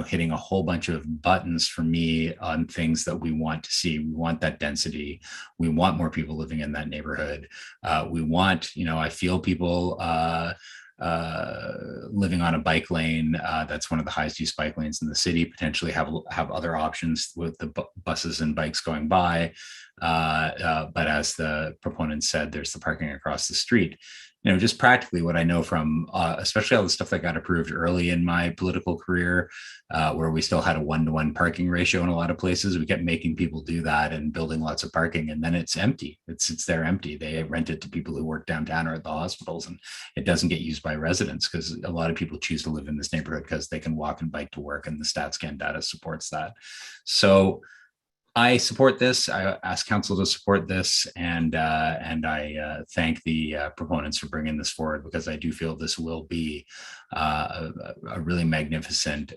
hitting a whole bunch of buttons for me on things that we want to see. We want that density. We want more people living in that neighborhood. We want, I feel people living on a bike lane that's one of the highest use bike lanes in the city, potentially have other options with the buses and bikes going by. But as the proponent said, there's the parking across the street. Just practically what I know from especially all the stuff that got approved early in my political career, where we still had a 1-to-1 parking ratio in a lot of places. We kept making people do that and building lots of parking, and then it's empty. It's there empty. They rent it to people who work downtown or at the hospitals, and it doesn't get used by residents because a lot of people choose to live in this neighborhood because they can walk and bike to work, and the StatScan data supports that. So I support this. I ask council to support this, and I thank the proponents for bringing this forward, because I do feel this will be a really magnificent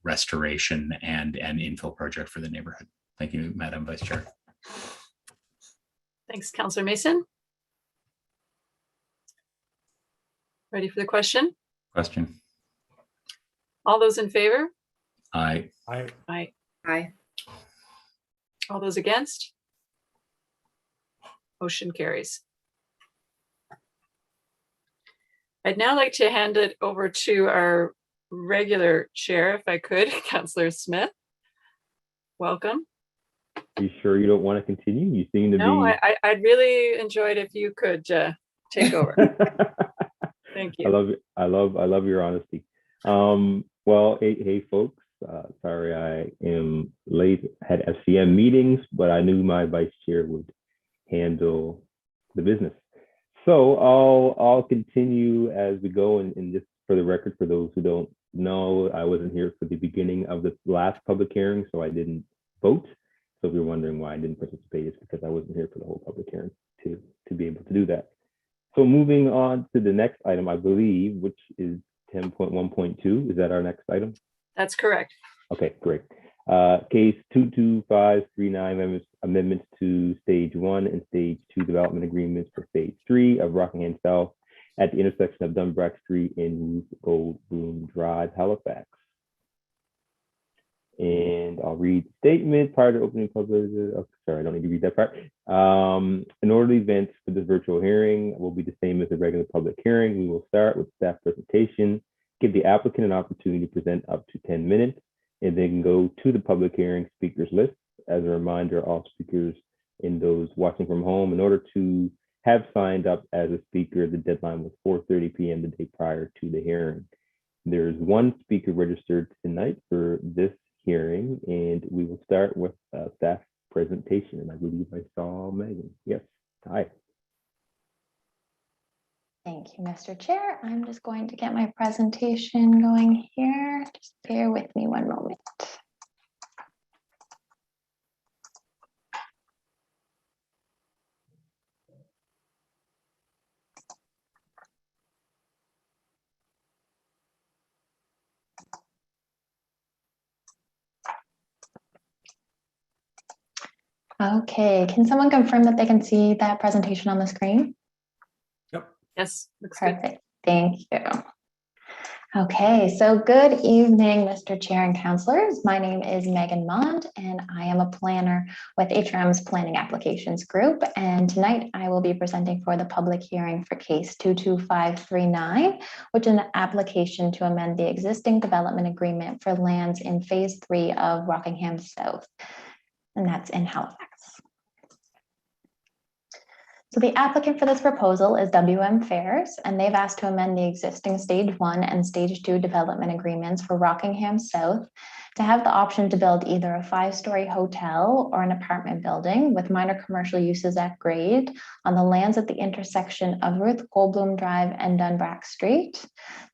restoration and infill project for the neighborhood. Thank you, Madam Vice Chair. Thanks, Councillor Mason. Ready for the question? Question. All those in favor? Aye. Aye. Aye. Aye. All those against? Motion carries. I'd now like to hand it over to our regular chair, if I could, Councillor Smith. Welcome. Are you sure you don't want to continue? You seem to be. I'd really enjoyed if you could take over. Thank you. I love your honesty. Well, hey folks. Sorry, I am late. Had FCM meetings, but I knew my vice chair would handle the business. So I'll continue as we go, and just for the record, for those who don't no, I wasn't here for the beginning of the last public hearing, so I didn't vote. So if you're wondering why I didn't participate, it's because I wasn't here for the whole public hearing to be able to do that. So moving on to the next item, I believe, which is 10.1.2. Is that our next item? That's correct. Okay, great. Case 22539, amendments to Stage 1 and Stage 2 development agreements for Phase 3 of Rockingham South at the intersection of Dunbrack Street and Ruth Goldblum Drive, Halifax. And I'll read the statement prior to opening public. Oh, sorry, I don't need to read that part. In order, the events for this virtual hearing will be the same as the regular public hearing. We will start with staff presentation, give the applicant an opportunity to present up to 10 minutes, and then go to the public hearing speakers list. As a reminder, all speakers and those watching from home, in order to have signed up as a speaker, the deadline was 4:30 p.m. the day prior to the hearing. There's one speaker registered tonight for this hearing, and we will start with a staff presentation. And I believe I saw Megan. Yes, hi. Thank you, Mr. Chair. I'm just going to get my presentation going here. Just bear with me one moment. Okay, can someone confirm that they can see that presentation on the screen? Yes, looks good. Perfect, thank you. Okay, so good evening, Mr. Chair and councilors. My name is Megan Mond, and I am a planner with HRM's Planning Applications Group. And tonight I will be presenting for the public hearing for case 22539, which is an application to amend the existing development agreement for lands in phase 3 of Rockingham South, and that's in Halifax. So the applicant for this proposal is WM Fairs, and they've asked to amend the existing Stage 1 and Stage 2 development agreements for Rockingham South to have the option to build either a 5-story hotel or an apartment building with minor commercial uses at grade on the lands at the intersection of Ruth Goldblum Drive and Dunbrack Street.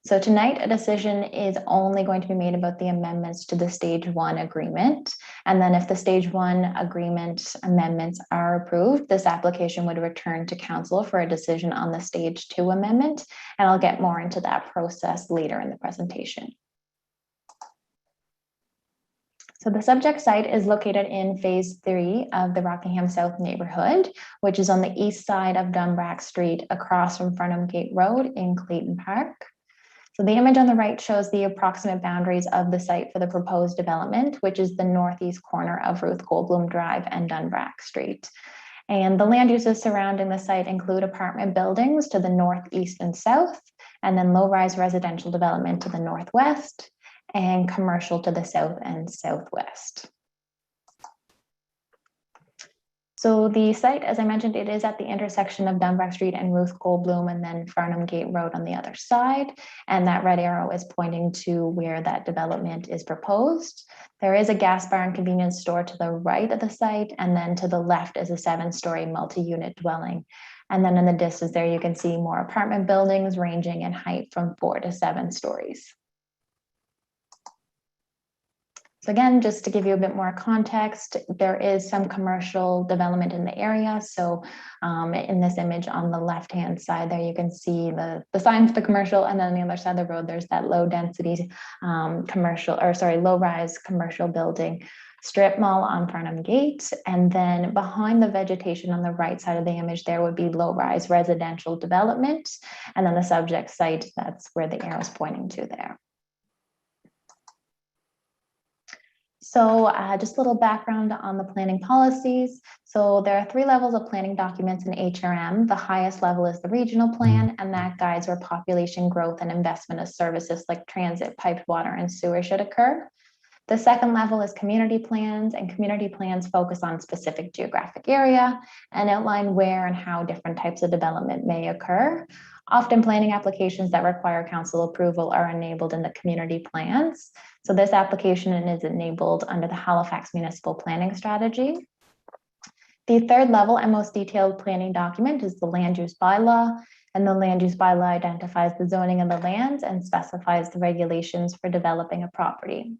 So tonight, a decision is only going to be made about the amendments to the Stage 1 agreement. And then if the Stage 1 agreement amendments are approved, this application would return to council for a decision on the Stage 2 amendment. And I'll get more into that process later in the presentation. So the subject site is located in phase 3 of the Rockingham South neighborhood, which is on the east side of Dunbrack Street across from Farnham Gate Road in Clayton Park. So the image on the right shows the approximate boundaries of the site for the proposed development, which is the northeast corner of Ruth Goldblum Drive and Dunbrack Street. And the land uses surrounding the site include apartment buildings to the northeast and south, and then low-rise residential development to the northwest, and commercial to the south and southwest. So the site, as I mentioned, it is at the intersection of Dunbrack Street and Ruth Goldblum, and then Farnham Gate Road on the other side. And that red arrow is pointing to where that development is proposed. There is a gas bar and convenience store to the right of the site, and then to the left is a 7-story multi-unit dwelling. And then in the distance there, you can see more apartment buildings ranging in height from 4 to 7 stories. So again, just to give you a bit more context, there is some commercial development in the area. So in this image on the left-hand side there, you can see the sign for the commercial, and then on the other side of the road, there's that low-density low-rise commercial building strip mall on Farnham Gate. And then behind the vegetation on the right side of the image, there would be low-rise residential development. And then the subject site, that's where the arrow is pointing to there. So just a little background on the planning policies. So there are 3 levels of planning documents in HRM. The highest level is the regional plan, and that guides where population growth and investment of services like transit, piped water, and sewer should occur. The second level is community plans, and community plans focus on specific geographic area and outline where and how different types of development may occur. Often planning applications that require council approval are enabled in the community plans. So this application is enabled under the Halifax Municipal Planning Strategy. The third level and most detailed planning document is the Land Use Bylaw. And the land use bylaw identifies the zoning of the lands and specifies the regulations for developing a property.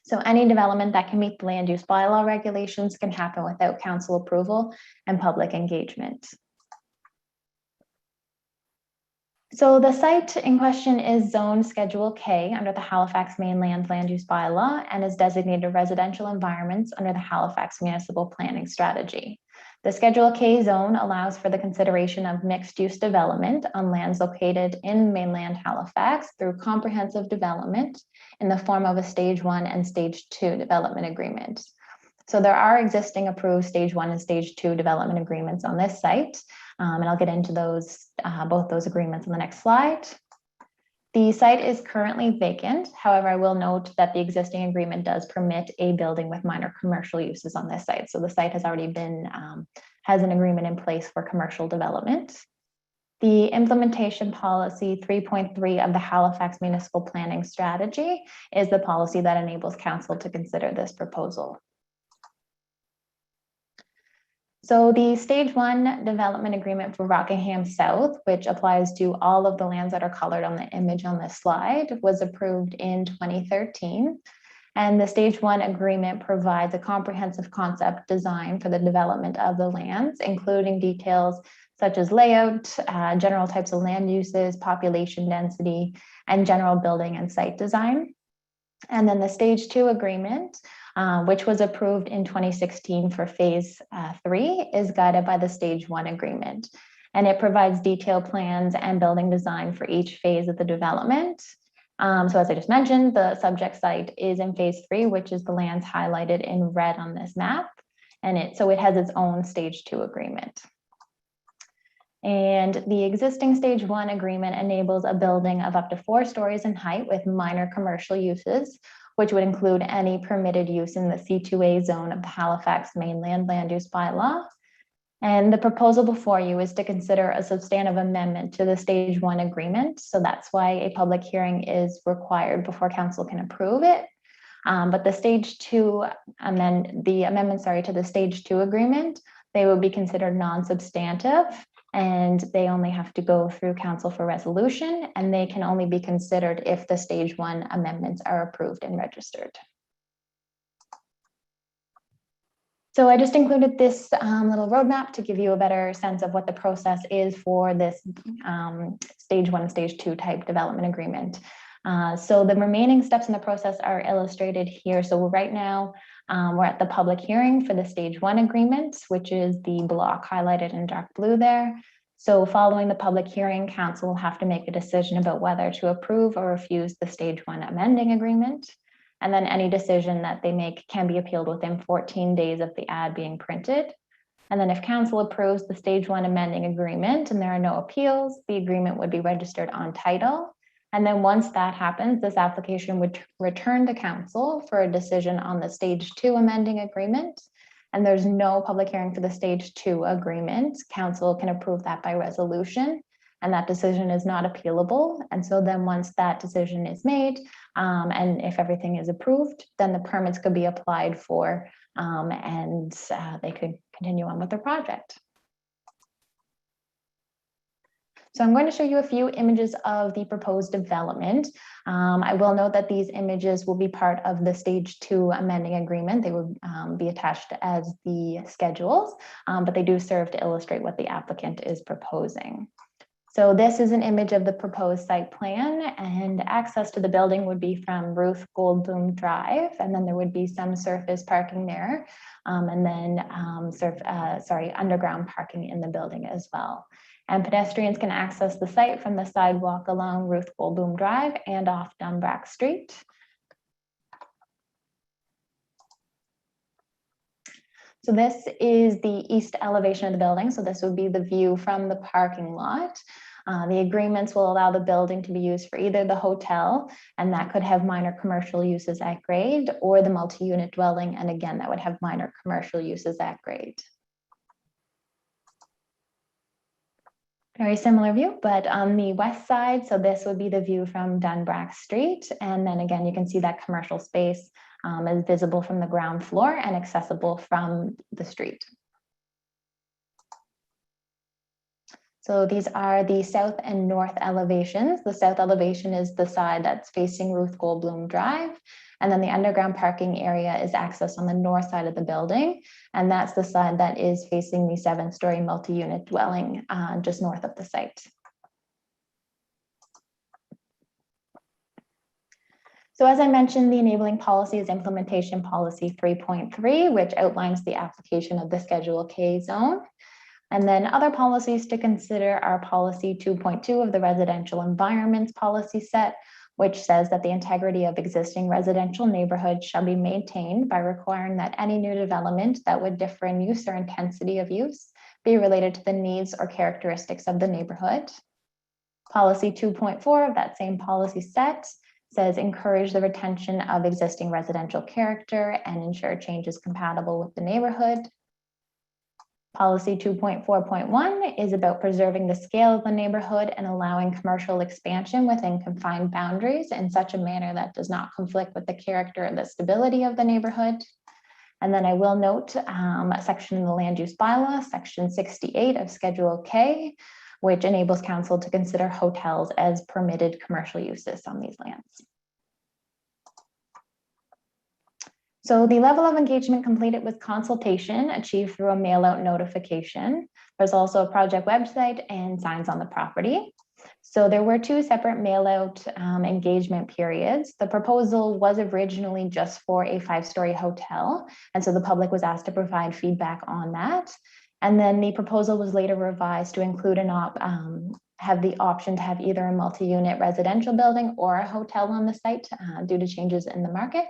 So any development that can meet the land use bylaw regulations can happen without council approval and public engagement. So the site in question is Zone Schedule K under the Halifax Mainland Land Use Bylaw and is designated residential environments under the Halifax Municipal Planning Strategy. The Schedule K zone allows for the consideration of mixed-use development on lands located in mainland Halifax through comprehensive development in the form of a Stage 1 and Stage 2 development agreement. So there are existing approved Stage 1 and Stage 2 development agreements on this site. And I'll get into those, both those agreements on the next slide. The site is currently vacant. However, I will note that the existing agreement does permit a building with minor commercial uses on this site. So the site has already been, has an agreement in place for commercial development. The implementation policy 3.3 of the Halifax Municipal Planning Strategy is the policy that enables council to consider this proposal. So the Stage 1 development agreement for Rockingham South, which applies to all of the lands that are colored on the image on this slide, was approved in 2013. And the Stage 1 agreement provides a comprehensive concept design for the development of the lands, including details such as layout, general types of land uses, population density, and general building and site design. And then the Stage 2 agreement, which was approved in 2016 for Phase 3, is guided by the Stage 1 agreement. And it provides detailed plans and building design for each phase of the development. So as I just mentioned, the subject site is in Phase 3, which is the lands highlighted in red on this map. And so it has its own Stage 2 agreement. And the existing Stage 1 agreement enables a building of up to 4 stories in height with minor commercial uses, which would include any permitted use in the C2A zone of the Halifax Mainland Land Use Bylaw. And the proposal before you is to consider a substantive amendment to the Stage 1 agreement. So that's why a public hearing is required before council can approve it. But the Stage 2 the amendments to the Stage 2 agreement, they will be considered non-substantive, and they only have to go through council for resolution, and they can only be considered if the Stage 1 amendments are approved and registered. So I just included this little roadmap to give you a better sense of what the process is for this Stage 1 and Stage 2 type development agreement. So the remaining steps in the process are illustrated here. So right now, we're at the public hearing for the Stage 1 agreement, which is the block highlighted in dark blue there. So following the public hearing, council will have to make a decision about whether to approve or refuse the Stage 1 amending agreement. And then any decision that they make can be appealed within 14 days of the ad being printed. And then if council approves the Stage 1 amending agreement and there are no appeals, the agreement would be registered on title. And then once that happens, this application would return to council for a decision on the Stage 2 amending agreement. And there's no public hearing for the Stage 2 agreement. Council can approve that by resolution, and that decision is not appealable. And so then once that decision is made, and if everything is approved, then the permits could be applied for, and they could continue on with their project. So I'm going to show you a few images of the proposed development. I will note that these images will be part of the Stage 2 amending agreement. They will be attached as the schedules, but they do serve to illustrate what the applicant is proposing. So this is an image of the proposed site plan, and access to the building would be from Ruth Goldblum Drive, and then there would be some surface parking there, and then underground parking in the building as well. And pedestrians can access the site from the sidewalk along Ruth Goldblum Drive and off Dunbrack Street. So this is the east elevation of the building. So this would be the view from the parking lot. The agreements will allow the building to be used for either the hotel, and that could have minor commercial uses at grade, or the multi-unit dwelling, and again, that would have minor commercial uses at grade. Very similar view, but on the west side, so this would be the view from Dunbrack Street. And then again, you can see that commercial space is visible from the ground floor and accessible from the street. So these are the south and north elevations. The south elevation is the side that's facing Ruth Goldblum Drive. And then the underground parking area is accessed on the north side of the building. And that's the side that is facing the 7-story multi-unit dwelling just north of the site. So as I mentioned, the enabling policy is implementation policy 3.3, which outlines the application of the Schedule K zone. And then other policies to consider are policy 2.2 of the residential environments policy set, which says that the integrity of existing residential neighborhoods shall be maintained by requiring that any new development that would differ in use or intensity of use be related to the needs or characteristics of the neighborhood. Policy 2.4 of that same policy set says encourage the retention of existing residential character and ensure changes compatible with the neighborhood. Policy 2.4.1 is about preserving the scale of the neighborhood and allowing commercial expansion within confined boundaries in such a manner that does not conflict with the character or the stability of the neighborhood. And then I will note a section in the land use bylaw, section 68 of Schedule K, which enables council to consider hotels as permitted commercial uses on these lands. So the level of engagement completed with consultation achieved through a mail out notification. There's also a project website and signs on the property. So there were 2 separate mail out engagement periods. The proposal was originally just for a 5-story hotel. And so the public was asked to provide feedback on that. And then the proposal was later revised to include have the option to have either a multi-unit residential building or a hotel on the site due to changes in the market.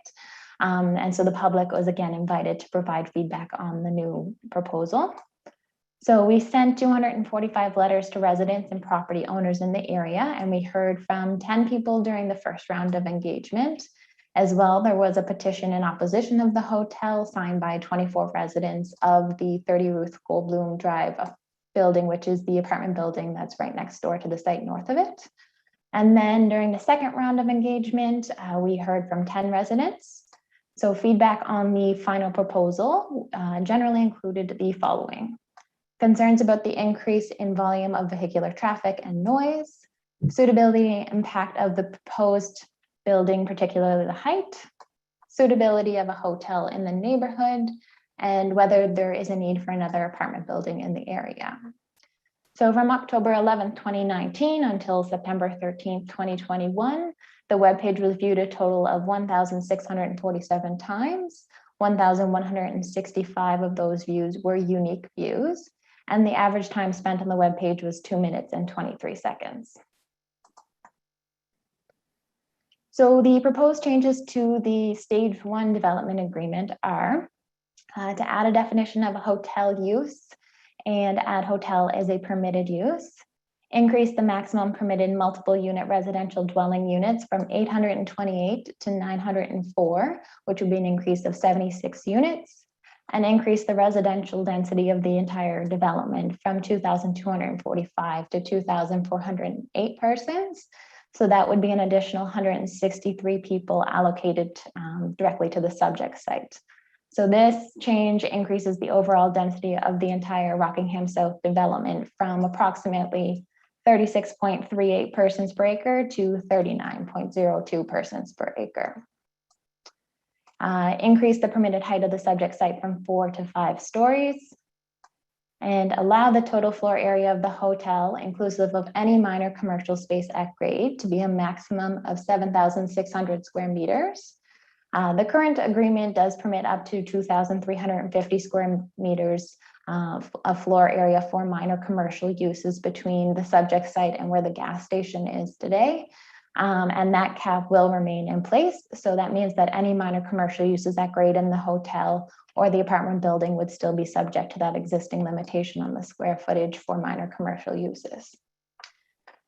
And so the public was again invited to provide feedback on the new proposal. So we sent 245 letters to residents and property owners in the area, and we heard from 10 people during the first round of engagement. As well, there was a petition in opposition of the hotel signed by 24 residents of the 30 Ruth Goldblum Drive building, which is the apartment building that's right next door to the site north of it. And then during the second round of engagement, we heard from 10 residents. So feedback on the final proposal generally included the following: concerns about the increase in volume of vehicular traffic and noise, suitability impact of the proposed building, particularly the height, suitability of a hotel in the neighborhood, and whether there is a need for another apartment building in the area. So from October 11th, 2019 until September 13th, 2021, the webpage was viewed a total of 1,647 times. 1,165 of those views were unique views, and the average time spent on the webpage was 2 minutes and 23 seconds. So the proposed changes to the Stage 1 development agreement are to add a definition of a hotel use and add hotel as a permitted use, increase the maximum permitted multiple unit residential dwelling units from 828 to 904, which would be an increase of 76 units, and increase the residential density of the entire development from 2,245 to 2,408 persons. So that would be an additional 163 people allocated directly to the subject site. So this change increases the overall density of the entire Rockingham South development from approximately 36.38 persons per acre to 39.02 persons per acre. Increase the permitted height of the subject site from 4 to 5 stories, and allow the total floor area of the hotel, inclusive of any minor commercial space at grade, to be a maximum of 7,600 square meters. The current agreement does permit up to 2,350 square meters of floor area for minor commercial uses between the subject site and where the gas station is today. And that cap will remain in place. So that means that any minor commercial uses at grade in the hotel or the apartment building would still be subject to that existing limitation on the square footage for minor commercial uses.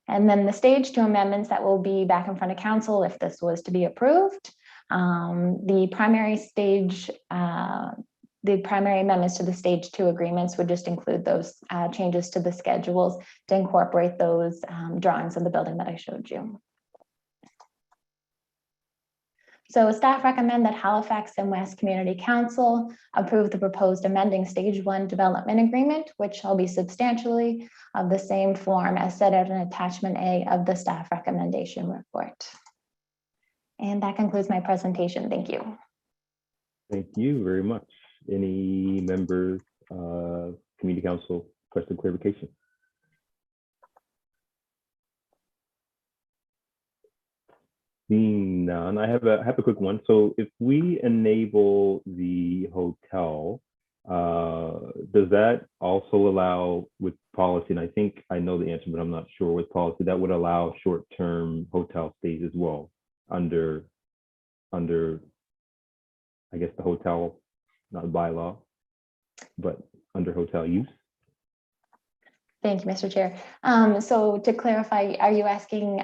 And then the Stage 2 amendments that will be back in front of council if this was to be approved. The primary amendments to the Stage 2 agreements would just include those changes to the schedules to incorporate those drawings of the building that I showed you. So staff recommend that Halifax and West Community Council approve the proposed amending Stage 1 development agreement, which shall be substantially of the same form as set out in Attachment A of the staff recommendation report. And that concludes my presentation. Thank you. Thank you very much. Any members, Community Council, question clarification? Seeing none, I have a quick one. So if we enable the hotel, does that also allow with policy? And I think I know the answer, but I'm not sure with policy that would allow short-term hotel stays as well under, I guess, the hotel, not bylaw, but under hotel use. Thank you, Mr. Chair. So to clarify, are you asking,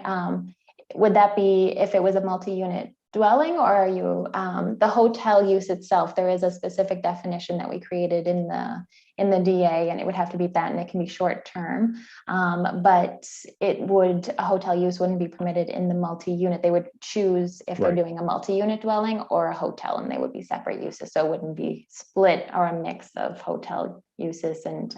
would that be if it was a multi-unit dwelling, or are you the hotel use itself? There is a specific definition that we created in the DA, and it would have to be that, and it can be short term. But a hotel use wouldn't be permitted in the multi-unit. They would choose if they're doing a multi-unit dwelling or a hotel, and they would be separate uses. So it wouldn't be split or a mix of hotel uses and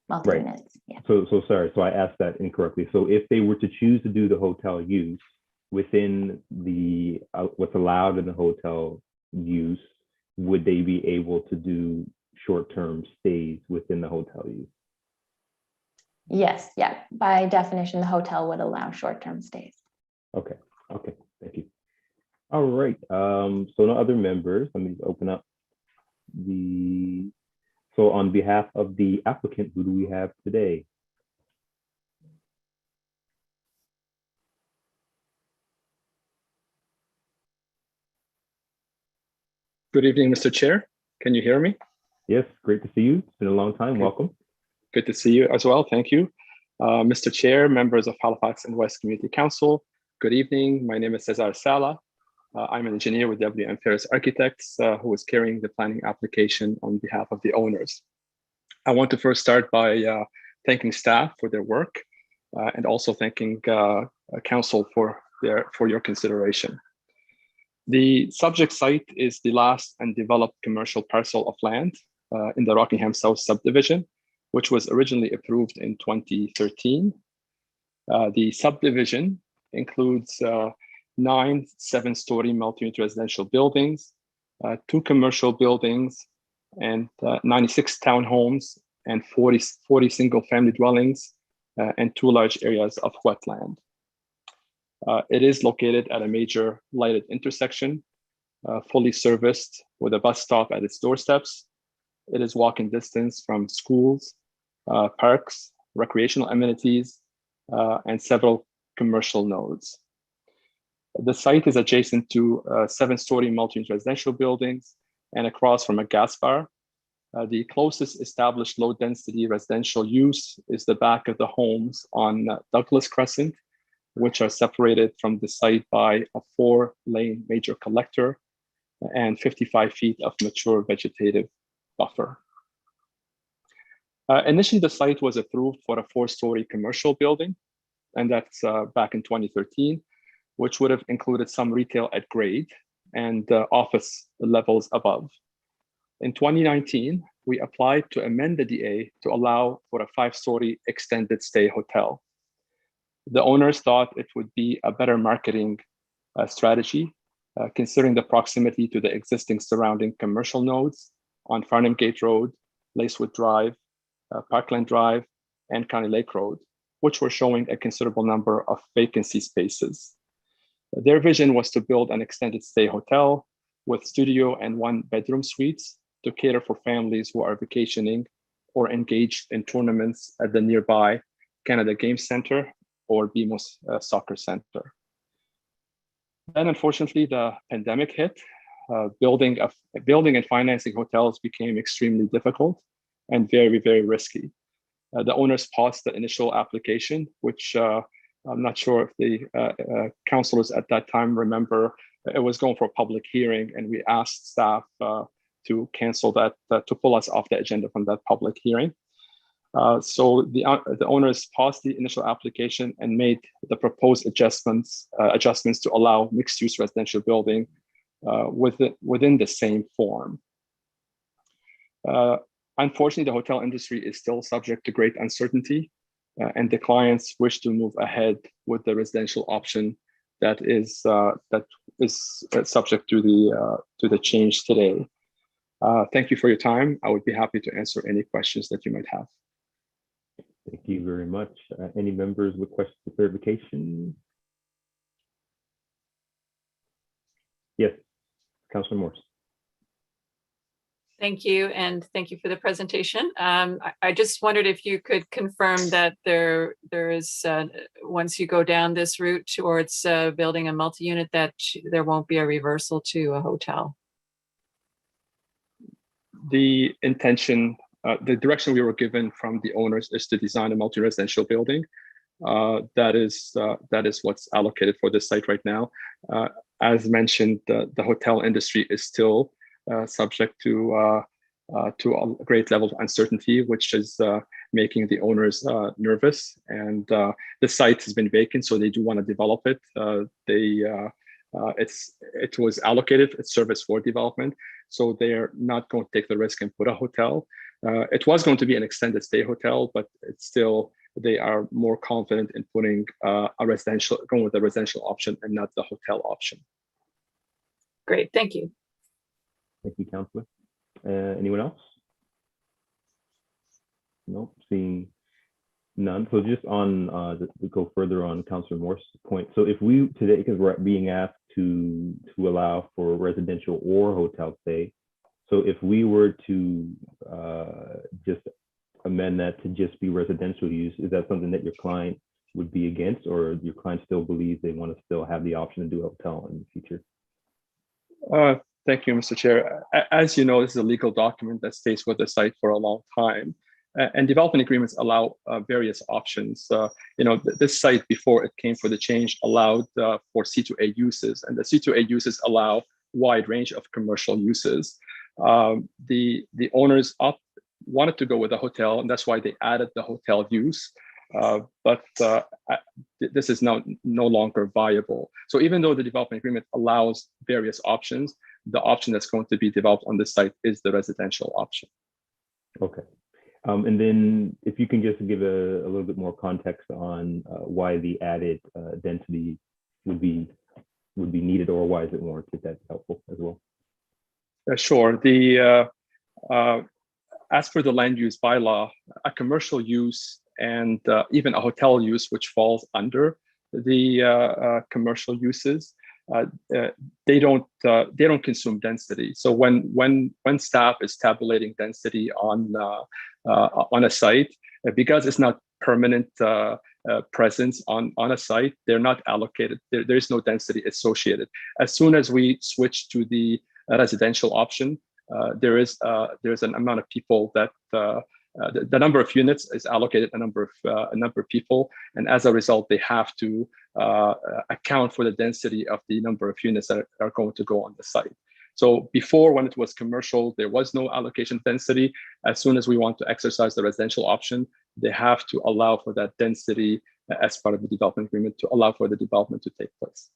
multi-units. Yeah. So sorry, so I asked that incorrectly. So if they were to choose to do the hotel use within the what's allowed in the hotel use, would they be able to do short-term stays within the hotel use? Yes, yeah. By definition, the hotel would allow short-term stays. Okay, thank you. All right, so no other members. Let me open up so on behalf of the applicant, who do we have today? Good evening, Mr. Chair. Can you hear me? Yes, great to see you. It's been a long time. Welcome. Good to see you as well. Thank you. Mr. Chair, members of Halifax and West Community Council, good evening. My name is Cesar Sala. I'm an engineer with WM Ferris Architects who is carrying the planning application on behalf of the owners. I want to first start by thanking staff for their work and also thanking council for your consideration. The subject site is the last undeveloped commercial parcel of land in the Rockingham South subdivision, which was originally approved in 2013. The subdivision includes 9 7-story multi-unit residential buildings, 2 commercial buildings, and 96 townhomes and 40 single-family dwellings and 2 large areas of wetland. It is located at a major lighted intersection, fully serviced with a bus stop at its doorsteps. It is walking distance from schools, parks, recreational amenities, and several commercial nodes. The site is adjacent to 7-story multi-unit residential buildings and across from a gas bar. The closest established low-density residential use is the back of the homes on Douglas Crescent, which are separated from the site by a 4-lane major collector and 55 feet of mature vegetative buffer. Initially, the site was approved for a 4-story commercial building, and that's back in 2013, which would have included some retail at grade and office levels above. In 2019, we applied to amend the DA to allow for a 5-story extended stay hotel. The owners thought it would be a better marketing strategy, considering the proximity to the existing surrounding commercial nodes on Farnham Gate Road, Lacewood Drive, Parkland Drive, and County Lake Road, which were showing a considerable number of vacancy spaces. Their vision was to build an extended stay hotel with studio and 1-bedroom suites to cater for families who are vacationing or engaged in tournaments at the nearby Canada Game Center or BMOS Soccer Center. Then unfortunately, the pandemic hit. Building and financing hotels became extremely difficult and very, very risky. The owners paused the initial application, which I'm not sure if the councilors at that time remember. It was going for a public hearing, and we asked staff to cancel that, to pull us off the agenda from that public hearing. So the owners paused the initial application and made the proposed adjustments to allow mixed-use residential building within the same form. Unfortunately, the hotel industry is still subject to great uncertainty, and the clients wish to move ahead with the residential option that is subject to the change today. Thank you for your time. I would be happy to answer any questions that you might have. Thank you very much. Any members with questions for clarification? Yes, Councilor Morse. Thank you, and thank you for the presentation. I just wondered if you could confirm that there is, once you go down this route towards building a multi-unit, that there won't be a reversal to a hotel. The intention, the direction we were given from the owners is to design a multi-residential building. That is what's allocated for this site right now. As mentioned, the hotel industry is still subject to a great level of uncertainty, which is making the owners nervous. And the site has been vacant, so they do want to develop it. It was allocated, it's service for development, so they're not going to take the risk and put a hotel. It was going to be an extended stay hotel, but it's still, they are more confident in putting going with the residential option and not the hotel option. Great, thank you. Thank you, Councillor. Anyone else? Nope, seeing none. So just on, to go further on Councillor Morse's point. So if we today, because we're being asked to allow for residential or hotel stay. So if we were to just amend that to just be residential use, is that something that your client would be against, or your client still believes they want to still have the option to do a hotel in the future? Thank you, Mr. Chair. As you know, this is a legal document that stays with the site for a long time. And development agreements allow various options. This site, before it came for the change, allowed for C2A uses, and the C2A uses allow wide range of commercial uses. The owners wanted to go with a hotel, and that's why they added the hotel use. But this is now no longer viable. So even though the development agreement allows various options, the option that's going to be developed on this site is the residential option. Okay. And then if you can just give a little bit more context on why the added density would be needed, or why is it warranted, that's helpful as well. Sure. As for the land use bylaw, a commercial use and even a hotel use, which falls under the commercial uses, they don't consume density. So when staff is tabulating density on a site, because it's not permanent presence on a site, they're not allocated. There is no density associated. As soon as we switch to the residential option, there is an amount of people that the number of units is allocated a number of people, and as a result, they have to account for the density of the number of units that are going to go on the site. So before, when it was commercial, there was no allocation density. As soon as we want to exercise the residential option, they have to allow for that density as part of the development agreement to allow for the development to take place.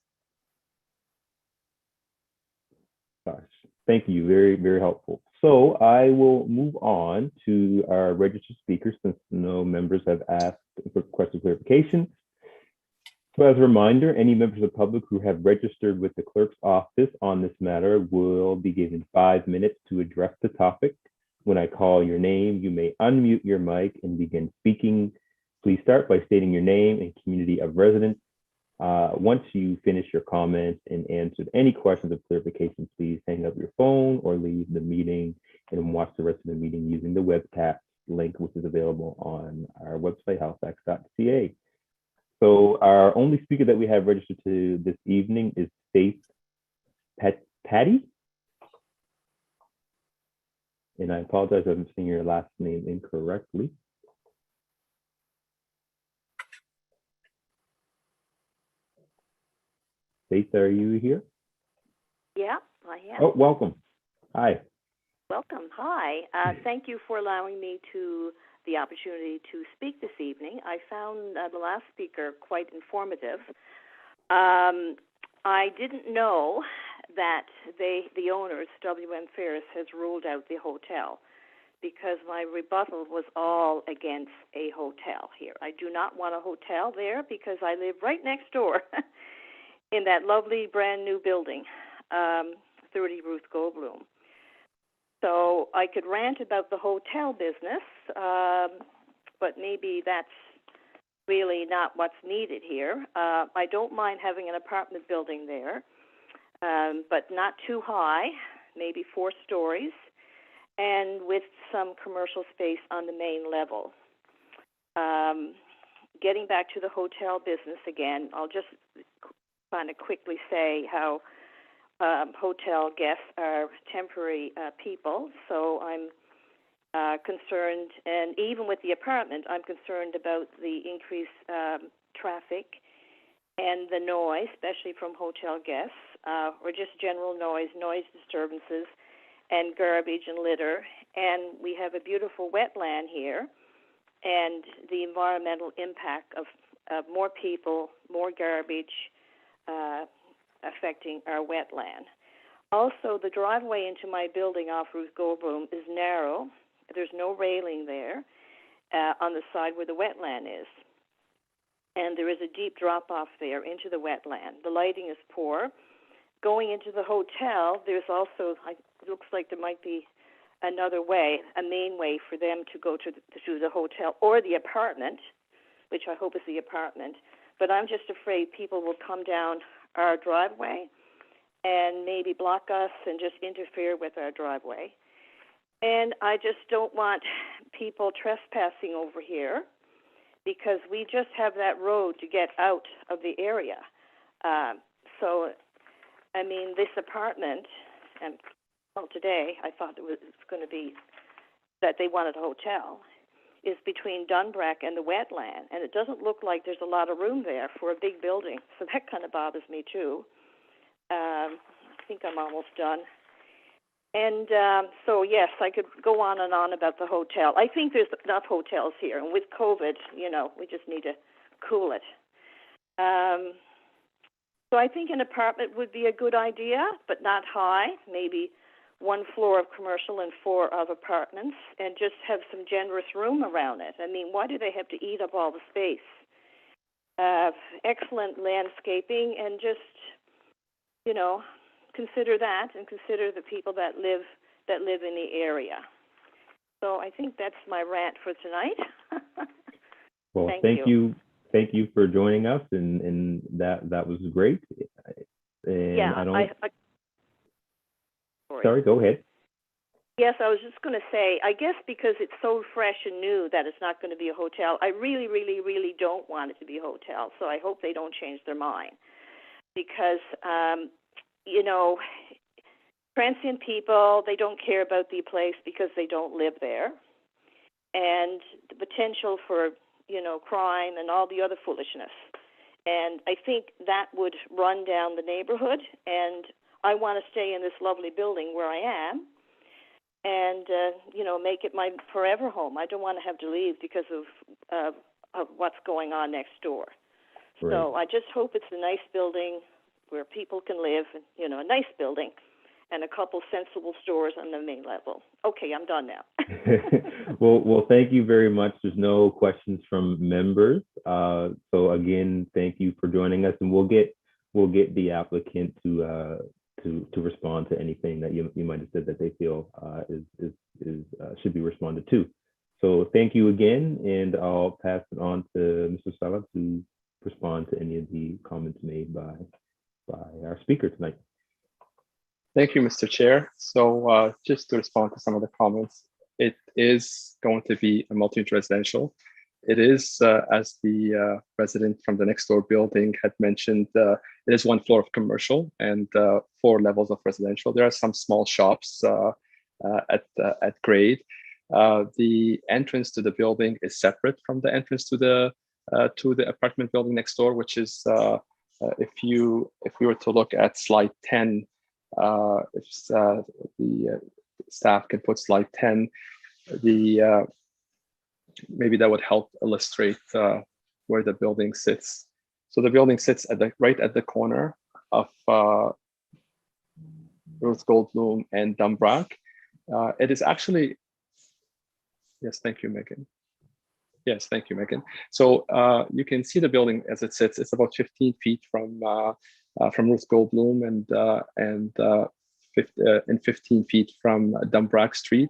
Gosh, thank you. Very, very helpful. So I will move on to our registered speakers, since no members have asked for questions clarification. So as a reminder, any members of the public who have registered with the clerk's office on this matter will be given 5 minutes to address the topic. When I call your name, you may unmute your mic and begin speaking. Please start by stating your name and community of residence. Once you finish your comments and answered any questions of clarification, please hang up your phone or leave the meeting and watch the rest of the meeting using the webcast link, which is available on our website, halifax.ca. So our only speaker that we have registered to this evening is Faith Patty. And I apologize if I'm saying your last name incorrectly. Faith, are you here? Yeah, I am. Oh, welcome. Hi. Welcome. Hi. Thank you for allowing me the opportunity to speak this evening. I found the last speaker quite informative. I didn't know that the owners, WM Ferris, has ruled out the hotel, because my rebuttal was all against a hotel here. I do not want a hotel there because I live right next door in that lovely brand new building, 30 Ruth Goldblum. So I could rant about the hotel business, but maybe that's really not what's needed here. I don't mind having an apartment building there, but not too high, maybe 4 stories, and with some commercial space on the main level. Getting back to the hotel business again, I'll just kind of quickly say how hotel guests are temporary people, so I'm concerned, and even with the apartment, I'm concerned about the increased traffic and the noise, especially from hotel guests, or just general noise disturbances, and garbage and litter. And we have a beautiful wetland here, and the environmental impact of more people, more garbage affecting our wetland. Also, the driveway into my building off Ruth Goldblum is narrow. There's no railing there on the side where the wetland is. And there is a deep drop-off there into the wetland. The lighting is poor. Going into the hotel, there's also, it looks like there might be another way, a main way for them to go to the hotel or the apartment, which I hope is the apartment. But I'm just afraid people will come down our driveway and maybe block us and just interfere with our driveway. And I just don't want people trespassing over here, because we just have that road to get out of the area. So, I mean, this apartment, and well, today I thought it was going to be that they wanted a hotel, is between Dunbrack and the wetland, and it doesn't look like there's a lot of room there for a big building. So that kind of bothers me too. I think I'm almost done. And so, yes, I could go on and on about the hotel. I think there's enough hotels here. And with COVID, we just need to cool it. So I think an apartment would be a good idea, but not high. Maybe 1 floor of commercial and 4 of apartments, and just have some generous room around it. I mean, why do they have to eat up all the space? Excellent landscaping, and just, consider that, and consider the people that live in the area. So I think that's my rant for tonight. Well, thank you. Thank you for joining us, and that was great. And yeah, Sorry, go ahead. Yes, I was just going to say, I guess because it's so fresh and new that it's not going to be a hotel, I really, really, really don't want it to be a hotel. So I hope they don't change their mind, because transient people, they don't care about the place because they don't live there. And the potential for, crime and all the other foolishness. And I think that would run down the neighborhood. And I want to stay in this lovely building where I am and, make it my forever home. I don't want to have to leave because of what's going on next door. Right. So I just hope it's a nice building where people can live, a nice building, and a couple sensible stores on the main level. Okay, I'm done now. Well, thank you very much. There's no questions from members. So again, thank you for joining us, and we'll get the applicant to respond to anything that you might have said that they feel should be responded to. So thank you again, and I'll pass it on to Mr. Sala to respond to any of the comments made by our speaker tonight. Thank you, Mr. Chair. So just to respond to some of the comments, it is going to be a multi-unit residential. It is, as the resident from the next door building had mentioned, it is 1 floor of commercial and 4 levels of residential. There are some small shops at grade. The entrance to the building is separate from the entrance to the apartment building next door, which is if we were to look at slide 10, if the staff can put slide 10, maybe that would help illustrate where the building sits. So the building sits right at the corner of Ruth Goldblum, and Dumbrock. It is actually, yes, thank you, Megan. Yes, thank you, Megan. So you can see the building as it sits. It's about 15 feet from Ruth Goldblum and 15 feet from Dumbrock Street.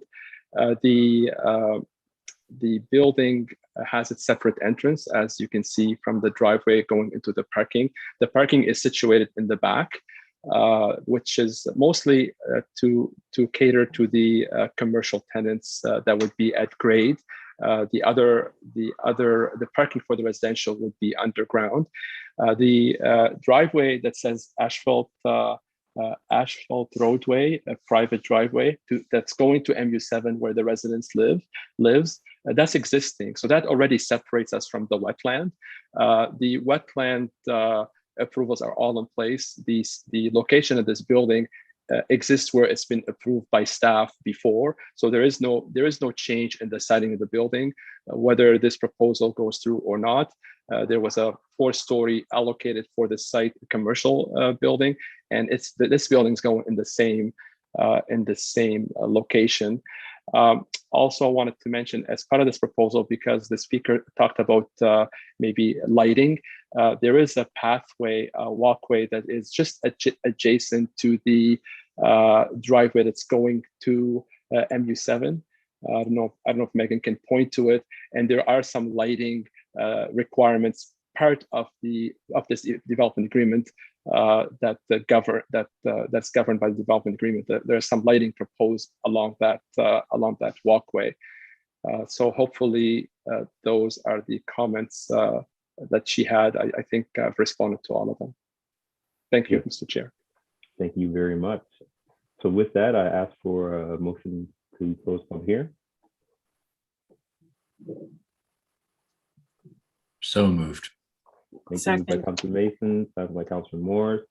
The building has its separate entrance, as you can see from the driveway going into the parking. The parking is situated in the back, which is mostly to cater to the commercial tenants that would be at grade. The parking for the residential would be underground. The driveway that says asphalt roadway, a private driveway that's going to MU7 where the residents lives. That's existing. So that already separates us from the wetland. The wetland approvals are all in place. The location of this building exists where it's been approved by staff before. So there is no change in the siting of the building, whether this proposal goes through or not. There was a 4-story allocated for the site commercial building, and this building's going in the same location. Also, I wanted to mention, as part of this proposal, because the speaker talked about maybe lighting, there is a pathway, a walkway that is just adjacent to the driveway that's going to MU7. I don't know if Megan can point to it, and there are some lighting requirements part of this development agreement that's governed by the development agreement. There's some lighting proposed along that walkway. So hopefully those are the comments that she had. I think I've responded to all of them. Thank you, Mr. Chair. Thank you very much. So with that, I ask for a motion to close public hearing. So moved. Thank you by Councilor Mason, second by Councilor Morris.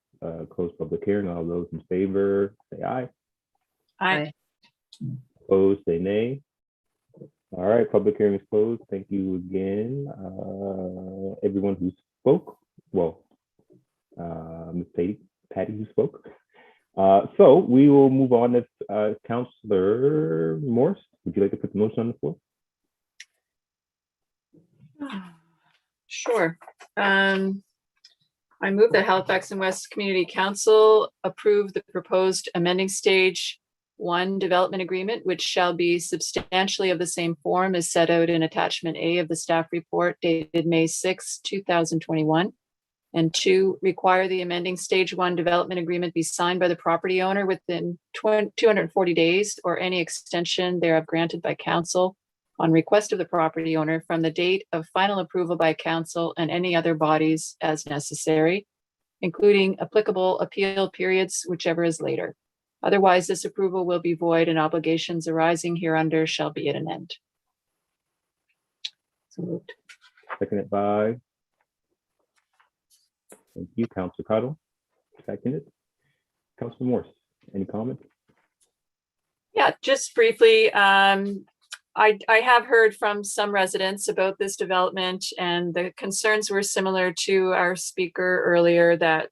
Close public hearing. All those in favor, say aye. Aye. Opposed, say nay. All right, public hearing is closed. Thank you again, everyone who spoke. Well, Ms. Patty who spoke. So we will move on to Councilor Morris. Would you like to put the motion on the floor? Sure. I move that Halifax and West Community Council approve the proposed amending stage 1 development agreement, which shall be substantially of the same form as set out in attachment A of the staff report dated May 6, 2021. And 2, require the amending stage 1 development agreement be signed by the property owner within 240 days or any extension thereof granted by council on request of the property owner from the date of final approval by council and any other bodies as necessary, including applicable appeal periods, whichever is later. Otherwise, this approval will be void and obligations arising hereunder shall be at an end. So moved. Seconded by, thank you, Councilor Cottle. Seconded. Councilor Morse, any comments? Yeah, just briefly, I have heard from some residents about this development, and the concerns were similar to our speaker earlier, that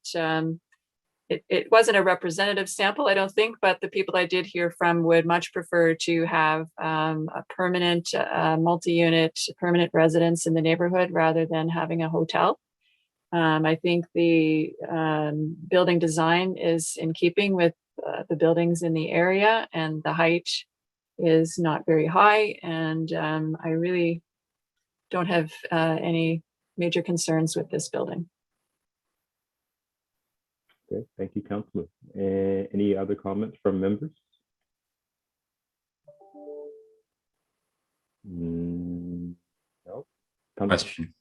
it wasn't a representative sample, I don't think, but the people I did hear from would much prefer to have a permanent multi-unit permanent residence in the neighborhood rather than having a hotel. I think the building design is in keeping with the buildings in the area, and the height is not very high, and I really don't have any major concerns with this building. Okay, thank you, Councilor. Any other comments from members? No. Question.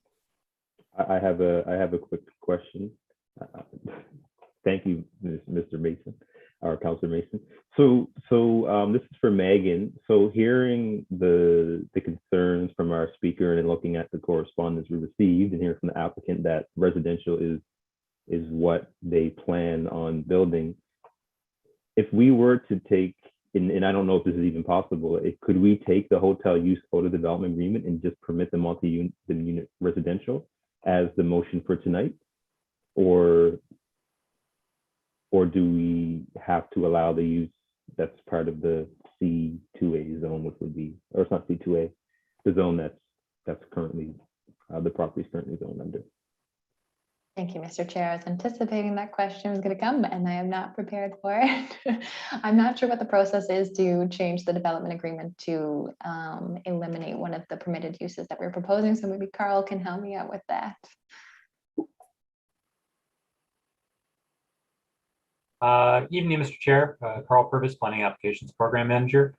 I have a quick question. Thank you, Mr. Mason, or Councilor Mason. So this is for Megan. So hearing the concerns from our speaker and looking at the correspondence we received and hearing from the applicant that residential is what they plan on building. If we were to take, and I don't know if this is even possible, could we take the hotel use photo development agreement and just permit the multi-unit residential as the motion for tonight? Or or do we have to allow the use that's part of the C2A zone, which would be, or it's not C2A, the zone that's currently, the property is currently zoned under? Thank you, Mr. Chair. I was anticipating that question was going to come, and I am not prepared for it. I'm not sure what the process is to change the development agreement to eliminate one of the permitted uses that we're proposing. So maybe Carl can help me out with that. Evening, Mr. Chair. Carl Purvis, Planning Applications Program Manager.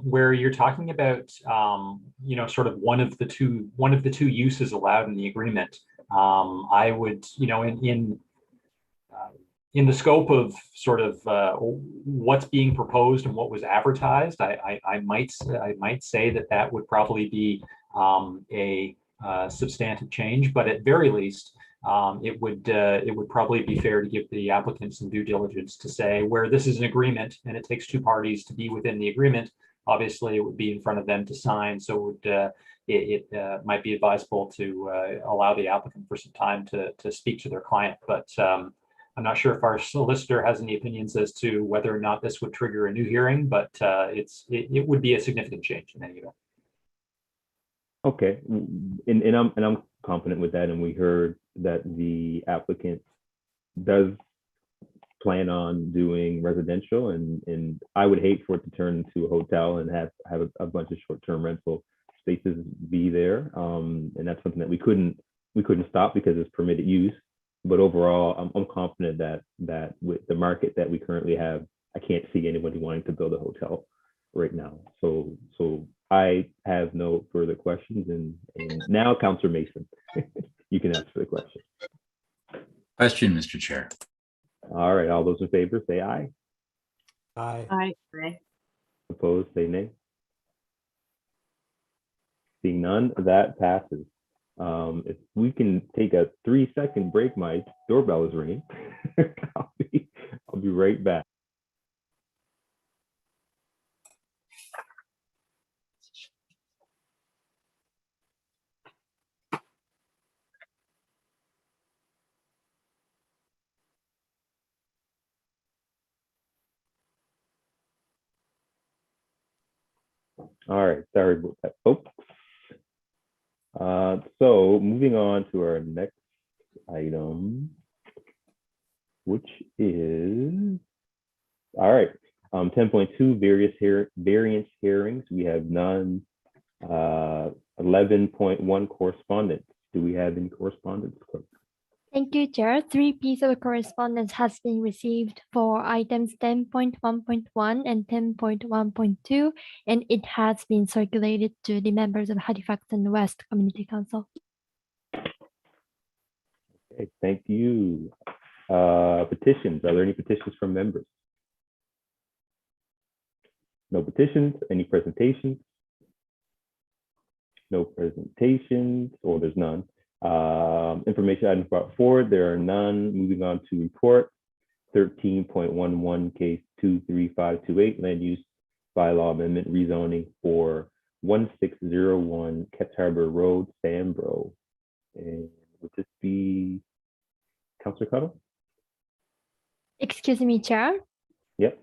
Where you're talking about, sort of one of the two uses allowed in the agreement. I would, in the scope of sort of what's being proposed and what was advertised, I might say that would probably be a substantive change, but at very least, it would probably be fair to give the applicant some due diligence to say where this is an agreement and it takes two parties to be within the agreement. Obviously, it would be in front of them to sign, so it might be advisable to allow the applicant for some time to speak to their client. But I'm not sure if our solicitor has any opinions as to whether or not this would trigger a new hearing, but it would be a significant change in any event. Okay, and I'm confident with that, and we heard that the applicant does plan on doing residential, and I would hate for it to turn into a hotel and have a bunch of short-term rental spaces be there, and that's something that we couldn't stop because it's permitted use. But overall, I'm confident that with the market that we currently have, I can't see anybody wanting to build a hotel right now. So I have no further questions, and now Councillor Mason, you can answer the question. Question, Mr. Chair. All right, all those in favor say aye. Aye. Aye. Opposed, say nay. Seeing none, that passes. If we can take a 3-second break, my doorbell is ringing. I'll be right back. All right, sorry about that, folks. So moving on to our next item, which is, all right, 10.2 variance hearings. We have none. 11.1 correspondence. Do we have any correspondence, clerk? Thank you, Chair. 3 pieces of correspondence has been received for items 10.1.1 and 10.1.2, and it has been circulated to the members of Halifax and West Community Council. Okay, thank you. Petitions. Are there any petitions from members? No petitions. Any presentations? No presentations, or there's none. Information items brought forward, there are none. Moving on to report 13.11 case 23528, land use bylaw amendment rezoning for 1601 Ketts Harbor Road, Sambro. And would this be Councillor Cuttle? Excuse me, Chair. Yep.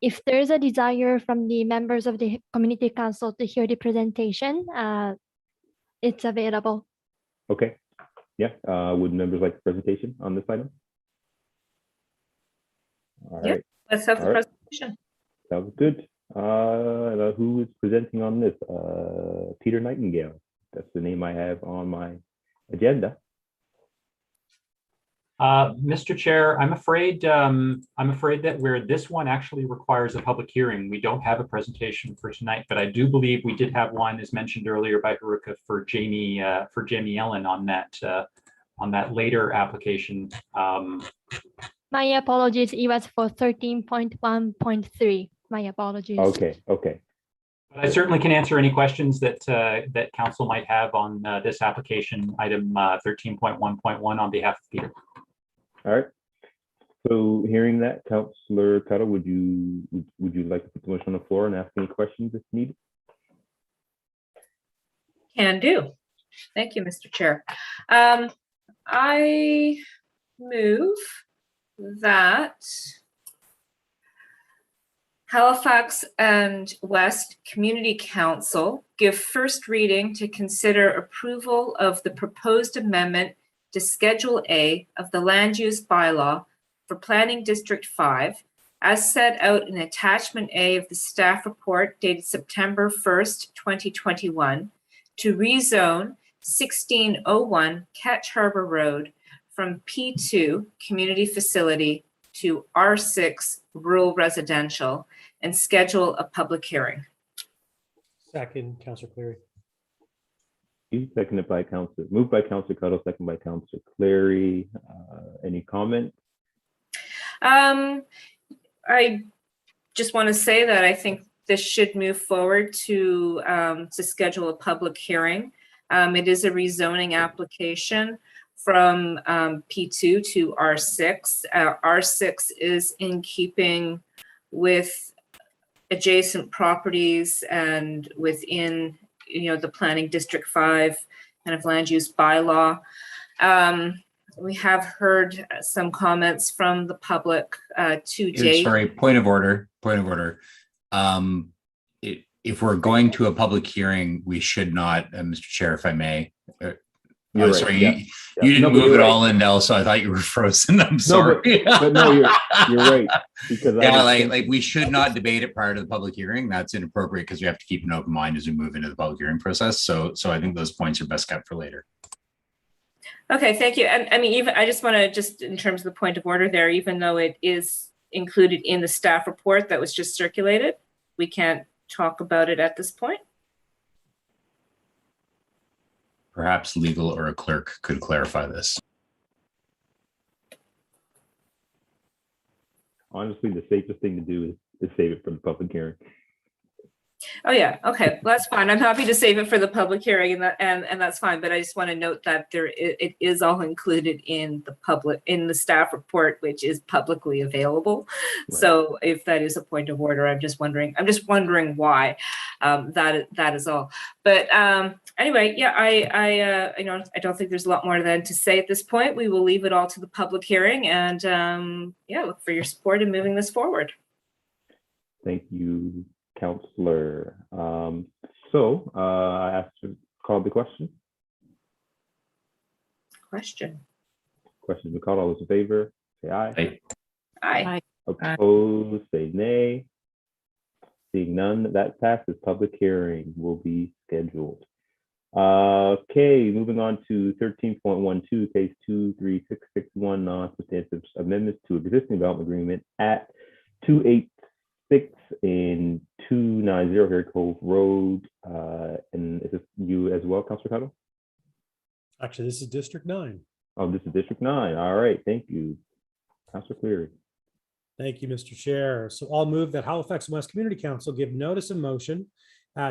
If there's a desire from the members of the Community Council to hear the presentation, it's available. Okay. Yeah. Would members like the presentation on this item? All right. Let's have the presentation. Sounds good. Who is presenting on this? Peter Nightingale. That's the name I have on my agenda. Mr. Chair, I'm afraid that where this one actually requires a public hearing, we don't have a presentation for tonight, but I do believe we did have one, as mentioned earlier by Haruka, for Jamie Ellen on that later application. My apologies. It was for 13.1.3. My apologies. Okay. But I certainly can answer any questions that that council might have on this application item 13.1.1 on behalf of Peter. All right. So hearing that, Councillor Cuttle, would you like to put the motion on the floor and ask any questions if needed? Can do. Thank you, Mr. Chair. I move that Halifax and West Community Council give first reading to consider approval of the proposed amendment to Schedule A of the Land Use Bylaw for Planning District 5, as set out in Attachment A of the staff report dated September 1st, 2021, to rezone 1601 Ketch Harbor Road from P2 Community Facility to R6 Rural Residential and schedule a public hearing. Second, Councillor Cleary. Seconded by Councillor, moved by Councillor Cuddle, second by Councillor Cleary. Any comment? I just want to say that I think this should move forward to schedule a public hearing. It is a rezoning application from P2 to R6. R6 is in keeping with adjacent properties and within, the Planning District 5 kind of land use bylaw. We have heard some comments from the public to date. Sorry, point of order. If we're going to a public hearing, we should not, Mr. Chair, if I may. You're sorry, right. You didn't No, move it right. all in, Nell, so I thought you were frozen. I'm sorry. But no, you're right. Because yeah, like we should not debate it prior to the public hearing. That's inappropriate because we have to keep an open mind as we move into the public hearing process. So I think those points are best kept for later. Okay, thank you. And I mean, I just want to in terms of the point of order there, even though it is included in the staff report that was just circulated, we can't talk about it at this point. Perhaps legal or a clerk could clarify this. Honestly, the safest thing to do is save it for the public hearing. Oh yeah, okay, well, that's fine. I'm happy to save it for the public hearing, and that's fine. But I just want to note that it is all included in the staff report, which is publicly available. Right. So if that is a point of order, I'm just wondering why. That is all. But anyway, yeah, I don't think there's a lot more than to say at this point. We will leave it all to the public hearing, and yeah, look for your support in moving this forward. Thank you, Councillor. I asked to call the question. Question's been called. All those in favor, say aye. Aye. Opposed, say nay. Seeing none, that passes. Public hearing will be scheduled. Okay, moving on to 13.12, case 23661, non-substantive amendments to existing development agreement at 286 and 290 Harry Cove Road. And is this you as well, Councillor Cotto? Actually, this is District 9. Oh, this is District 9. All right, thank you. Councillor Cleary. Thank you, Mr. Chair. So I'll move that Halifax and West Community Council give notice and motion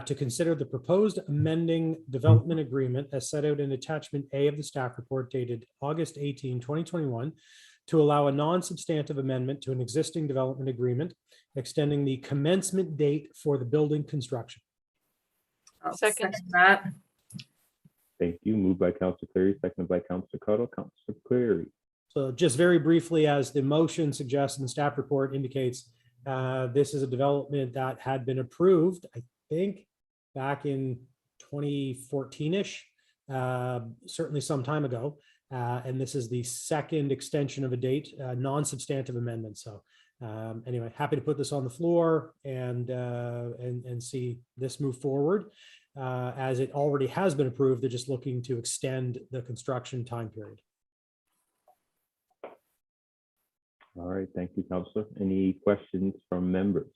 to consider the proposed amending development agreement as set out in attachment A of the staff report dated August 18, 2021, to allow a non-substantive amendment to an existing development agreement, extending the commencement date for the building construction. I'll second that. Thank you. Moved by Councillor Cleary, seconded by Councillor Cotto. Councillor Cleary. So just very briefly, as the motion suggests and the staff report indicates, this is a development that had been approved, I think, back in 2014-ish, certainly some time ago. And this is the second extension of a date, non-substantive amendment. So anyway, happy to put this on the floor and see this move forward. As it already has been approved, they're just looking to extend the construction time period. All right, thank you, Councillor. Any questions from members?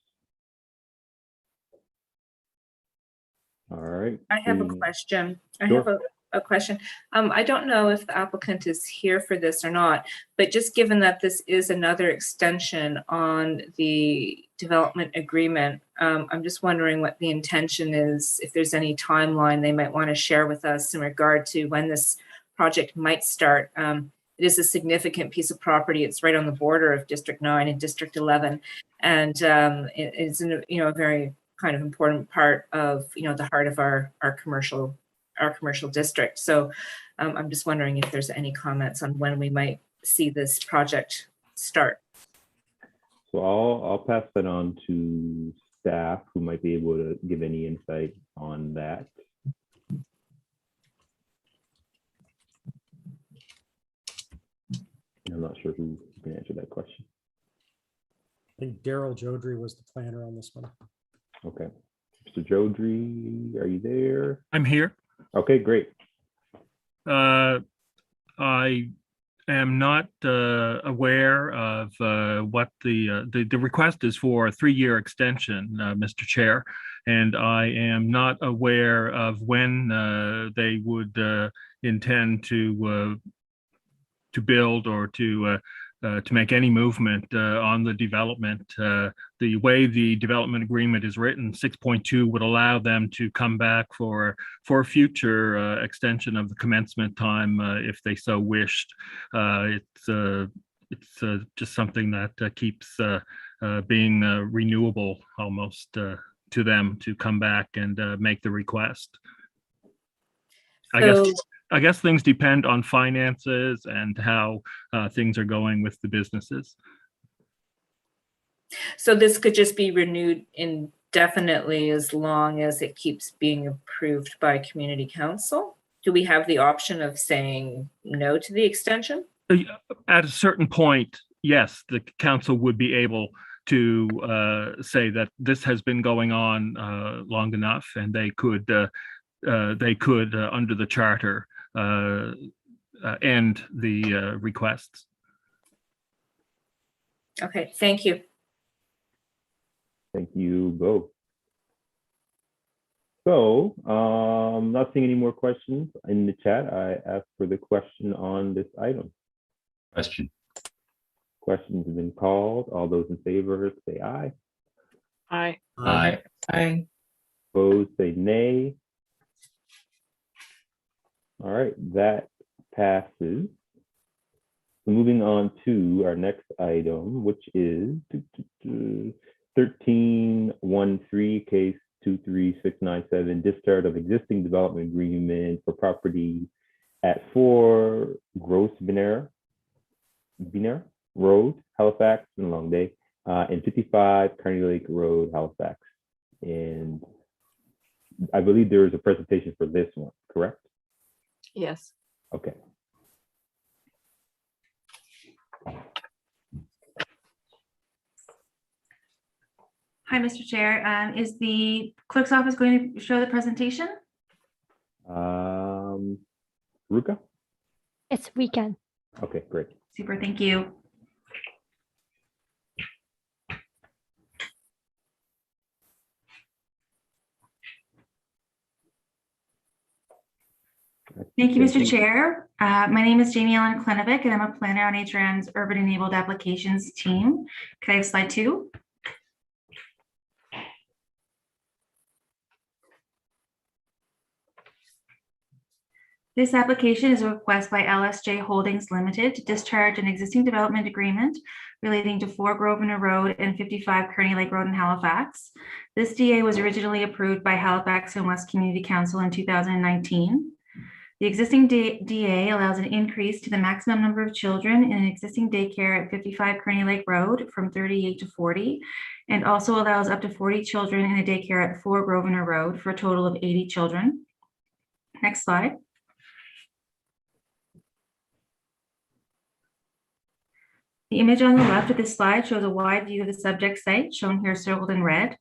All right. I have a question. Sure. I have a question. I don't know if the applicant is here for this or not, but just given that this is another extension on the development agreement, I'm just wondering what the intention is, if there's any timeline they might want to share with us in regard to when this project might start. It is a significant piece of property. It's right on the border of District 9 and District 11, and it's a very kind of important part of the heart of our commercial district. So I'm just wondering if there's any comments on when we might see this project start. So I'll pass that on to staff who might be able to give any insight on that. I'm not sure who can answer that question. I think Daryl Jodry was the planner on this one. Okay. Mr. Jodry, are you there? I'm here. Okay, great. I am not aware of what the request is for a 3-year extension, Mr. Chair, and I am not aware of when they would intend to build or to make any movement on the development. The way the development agreement is written, 6.2 would allow them to come back for a future extension of the commencement time if they so wished. It's just something that keeps being renewable almost to them to come back and make the request. I guess things depend on finances and how things are going with the businesses. So this could just be renewed indefinitely as long as it keeps being approved by community council? Do we have the option of saying no to the extension? At a certain point, yes, the council would be able to say that this has been going on long enough, and they could under the charter end the requests. Okay, thank you. Thank you both. So, not seeing any more questions in the chat. I ask for the question on this item. Question. Questions have been called. All those in favor say aye. Aye. Aye. Aye. Opposed say nay. All right, that passes. So moving on to our next item, which is 1313 case 23697, discharge of existing development agreement for property at 4 Grosvenor Road, Halifax, and Long Day, and 55 Kearney Lake Road, Halifax. And I believe there is a presentation for this one, correct? Yes. Okay. Hi, Mr. Chair. Is the clerk's office going to show the presentation? Ruka? Yes, we can. Okay, great. Super, thank you. Thank you, Mr. Chair. My name is Jamie Ellen Klenovic, and I'm a planner on HRM's Urban Enabled Applications team. Can I have slide 2? This application is a request by LSJ Holdings Limited to discharge an existing development agreement relating to 4 Grosvenor Road and 55 Kearney Lake Road in Halifax. This DA was originally approved by Halifax and West Community Council in 2019. The existing DA allows an increase to the maximum number of children in an existing daycare at 55 Kearney Lake Road from 38 to 40, and also allows up to 40 children in a daycare at 4 Grosvenor Road for a total of 80 children. Next slide. The image on the left of this slide shows a wide view of the subject site, shown here circled in red.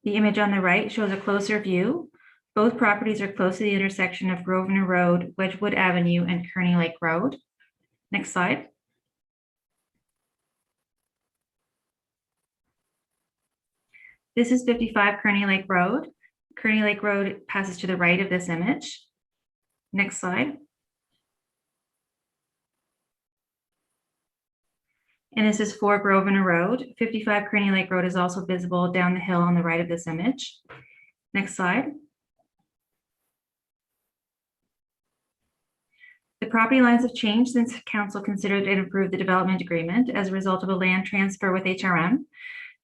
The image on the right shows a closer view. Both properties are close to the intersection of Grosvenor Road, Wedgwood Avenue, and Kearney Lake Road. Next slide. This is 55 Kearney Lake Road. Kearney Lake Road passes to the right of this image. Next slide. And this is 4 Grosvenor Road. 55 Kearney Lake Road is also visible down the hill on the right of this image. Next slide. The property lines have changed since council considered and approved the development agreement as a result of a land transfer with HRM.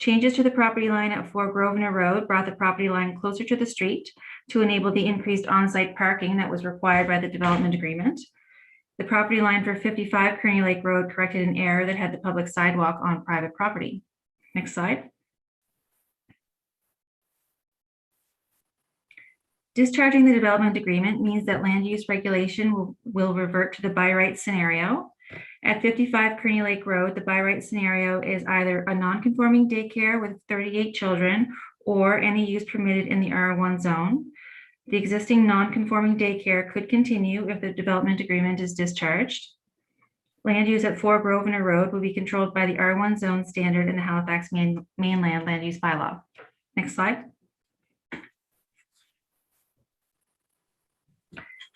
Changes to the property line at 4 Grosvenor Road brought the property line closer to the street to enable the increased on-site parking that was required by the development agreement. The property line for 55 Kearney Lake Road corrected an error that had the public sidewalk on private property. Next slide. Discharging the development agreement means that land use regulation will revert to the by right scenario. At 55 Kearney Lake Road, the by right scenario is either a non-conforming daycare with 38 children or any use permitted in the R1 zone. The existing non-conforming daycare could continue if the development agreement is discharged. Land use at 4 Grosvenor Road will be controlled by the R1 zone standard in the Halifax mainland land use bylaw. Next slide.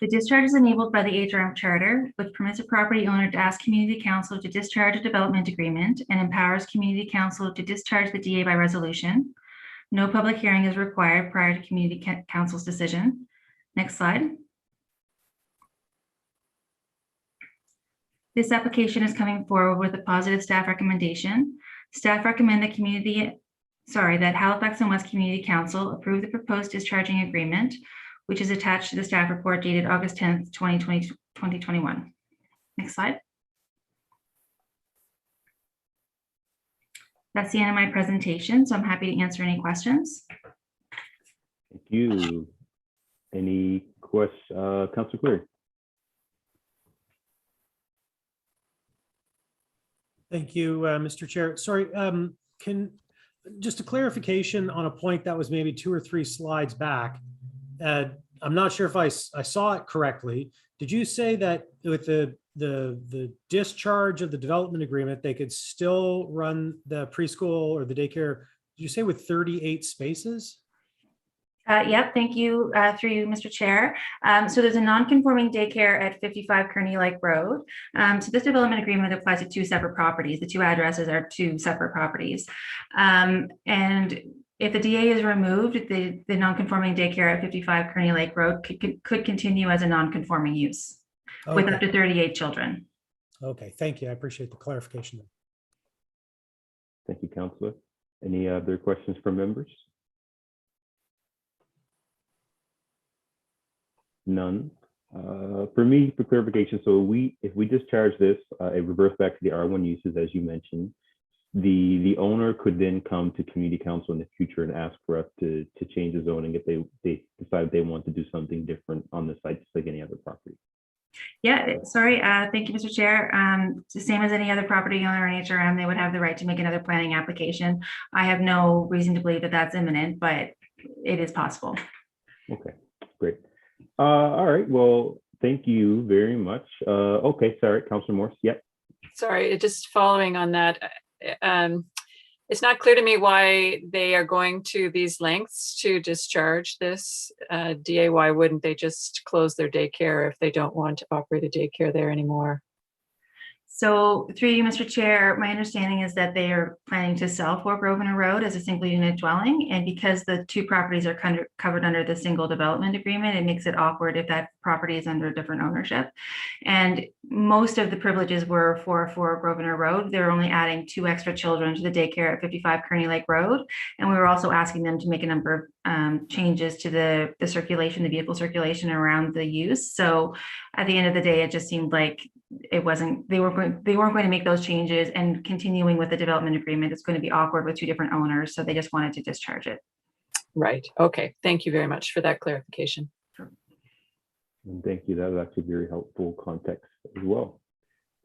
The discharge is enabled by the HRM Charter, which permits a property owner to ask Community Council to discharge a development agreement and empowers Community Council to discharge the DA by resolution. No public hearing is required prior to Community Council's decision. Next slide. This application is coming forward with a positive staff recommendation. Staff recommend that that Halifax and West Community Council approve the proposed discharging agreement, which is attached to the staff report dated August 10th, 2021. Next slide. That's the end of my presentation, so I'm happy to answer any questions. Thank you. Any questions, Councilor Cleary? Thank you, Mr. Chair. Sorry, just a clarification on a point that was maybe 2 or 3 slides back. I'm not sure if I saw it correctly. Did you say that with the discharge of the development agreement, they could still run the preschool or the daycare? Did you say with 38 spaces? Yep, thank you, through you, Mr. Chair. So there's a non-conforming daycare at 55 Kearney Lake Road. So this development agreement applies to 2 separate properties. The 2 addresses are 2 separate properties. And if the DA is removed, the non-conforming daycare at 55 Kearney Lake Road could continue as a non-conforming use with up to 38 children. Okay, thank you. I appreciate the clarification. Thank you, Councillor. Any other questions from members? None. For me, for clarification, so if we discharge this, it reverts back to the R1 uses, as you mentioned. The owner could then come to Community Council in the future and ask for us to change the zoning if they decide they want to do something different on the site, just like any other property. Yeah, sorry. Thank you, Mr. Chair. It's the same as any other property owner in HRM. They would have the right to make another planning application. I have no reason to believe that that's imminent, but it is possible. Okay, great. All right. Well, thank you very much. Okay, sorry, Councilor Morse. Yep. Sorry, just following on that. It's not clear to me why they are going to these lengths to discharge this DA. Why wouldn't they just close their daycare if they don't want to operate a daycare there anymore? So through you, Mr. Chair, my understanding is that they are planning to sell 4 Grosvenor Road as a single unit dwelling. And because the 2 properties are covered under the single development agreement, it makes it awkward if that property is under different ownership. And most of the privileges were for 4 Grosvenor Road. They're only adding 2 extra children to the daycare at 55 Kearney Lake Road. And we were also asking them to make a number of changes to the circulation, the vehicle circulation around the use. So at the end of the day, it just seemed like they weren't going to make those changes, and continuing with the development agreement, it's going to be awkward with 2 different owners. So they just wanted to discharge it. Right. Okay. Thank you very much for that clarification. And thank you. That was actually very helpful context as well.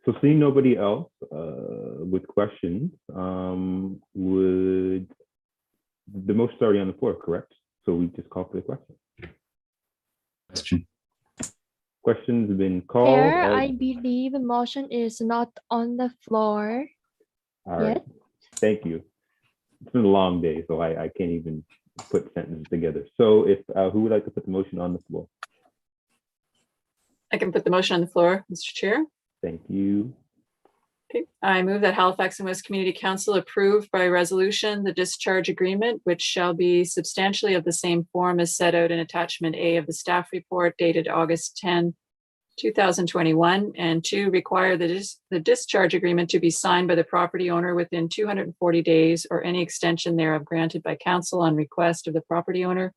So seeing nobody else with questions, would the motion already on the floor, correct? So we just call for the question. Questions have been called. Chair, I believe the motion is not on the floor. All right. Yet. Thank you. It's been a long day, so I can't even put sentences together. So if who would like to put the motion on the floor? I can put the motion on the floor, Mr. Chair. Thank you. Okay. I move that Halifax and West Community Council approve by resolution the discharge agreement, which shall be substantially of the same form as set out in attachment A of the staff report dated August 10, 2021, and 2, require the discharge agreement to be signed by the property owner within 240 days or any extension thereof granted by council on request of the property owner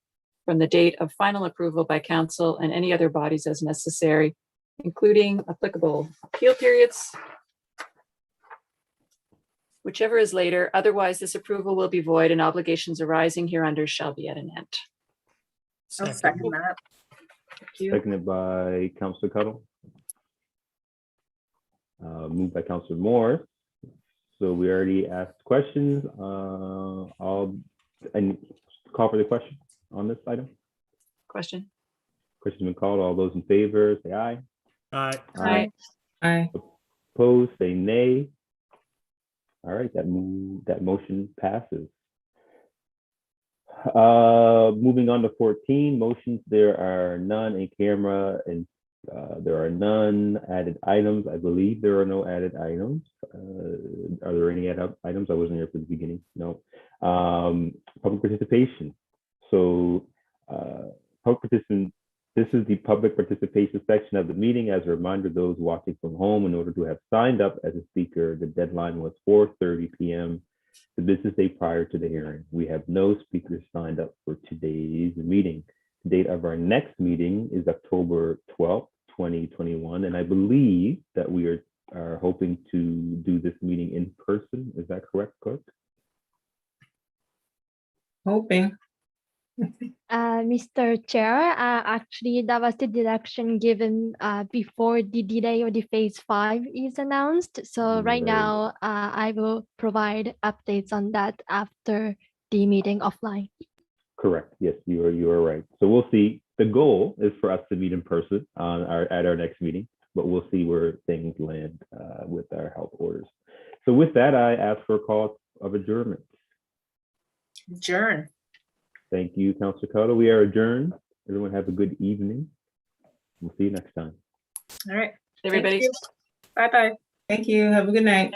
from the date of final approval by council and any other bodies as necessary, including applicable appeal periods, whichever is later. Otherwise, this approval will be void and obligations arising hereunder shall be at an end. I'll second that. Thank you. Seconded by Councillor Cuttle. Moved by Councillor Moore. So we already asked questions. And call for the question on this item. Question. Question's been called. All those in favor, say aye. Aye. Aye. Aye. Opposed, say nay. All right, that motion passes. Moving on to 14 motions. There are none in camera, and there are none added items. I believe there are no added items. Are there any added items? I wasn't here for the beginning. No. Public participation. So public participation. This is the public participation section of the meeting. As a reminder, those watching from home, in order to have signed up as a speaker, the deadline was 4:30 p.m. the business day prior to the hearing. We have no speakers signed up for today's meeting. The date of our next meeting is October 12th, 2021, and I believe that we are hoping to do this meeting in person. Is that correct, Clerk? Hoping. Mr. Chair, actually, that was the direction given before the delay of the phase 5 is announced. So right now, I will provide updates on that after the meeting offline. Correct. Yes, you are right. So we'll see. The goal is for us to meet in person at our next meeting, but we'll see where things land with our health orders. So with that, I ask for a call of adjournment. Adjourn. Thank you, Councillor Cotto. We are adjourned. Everyone have a good evening. We'll see you next time. All right. Everybody. Bye-bye. Thank you. Have a good night.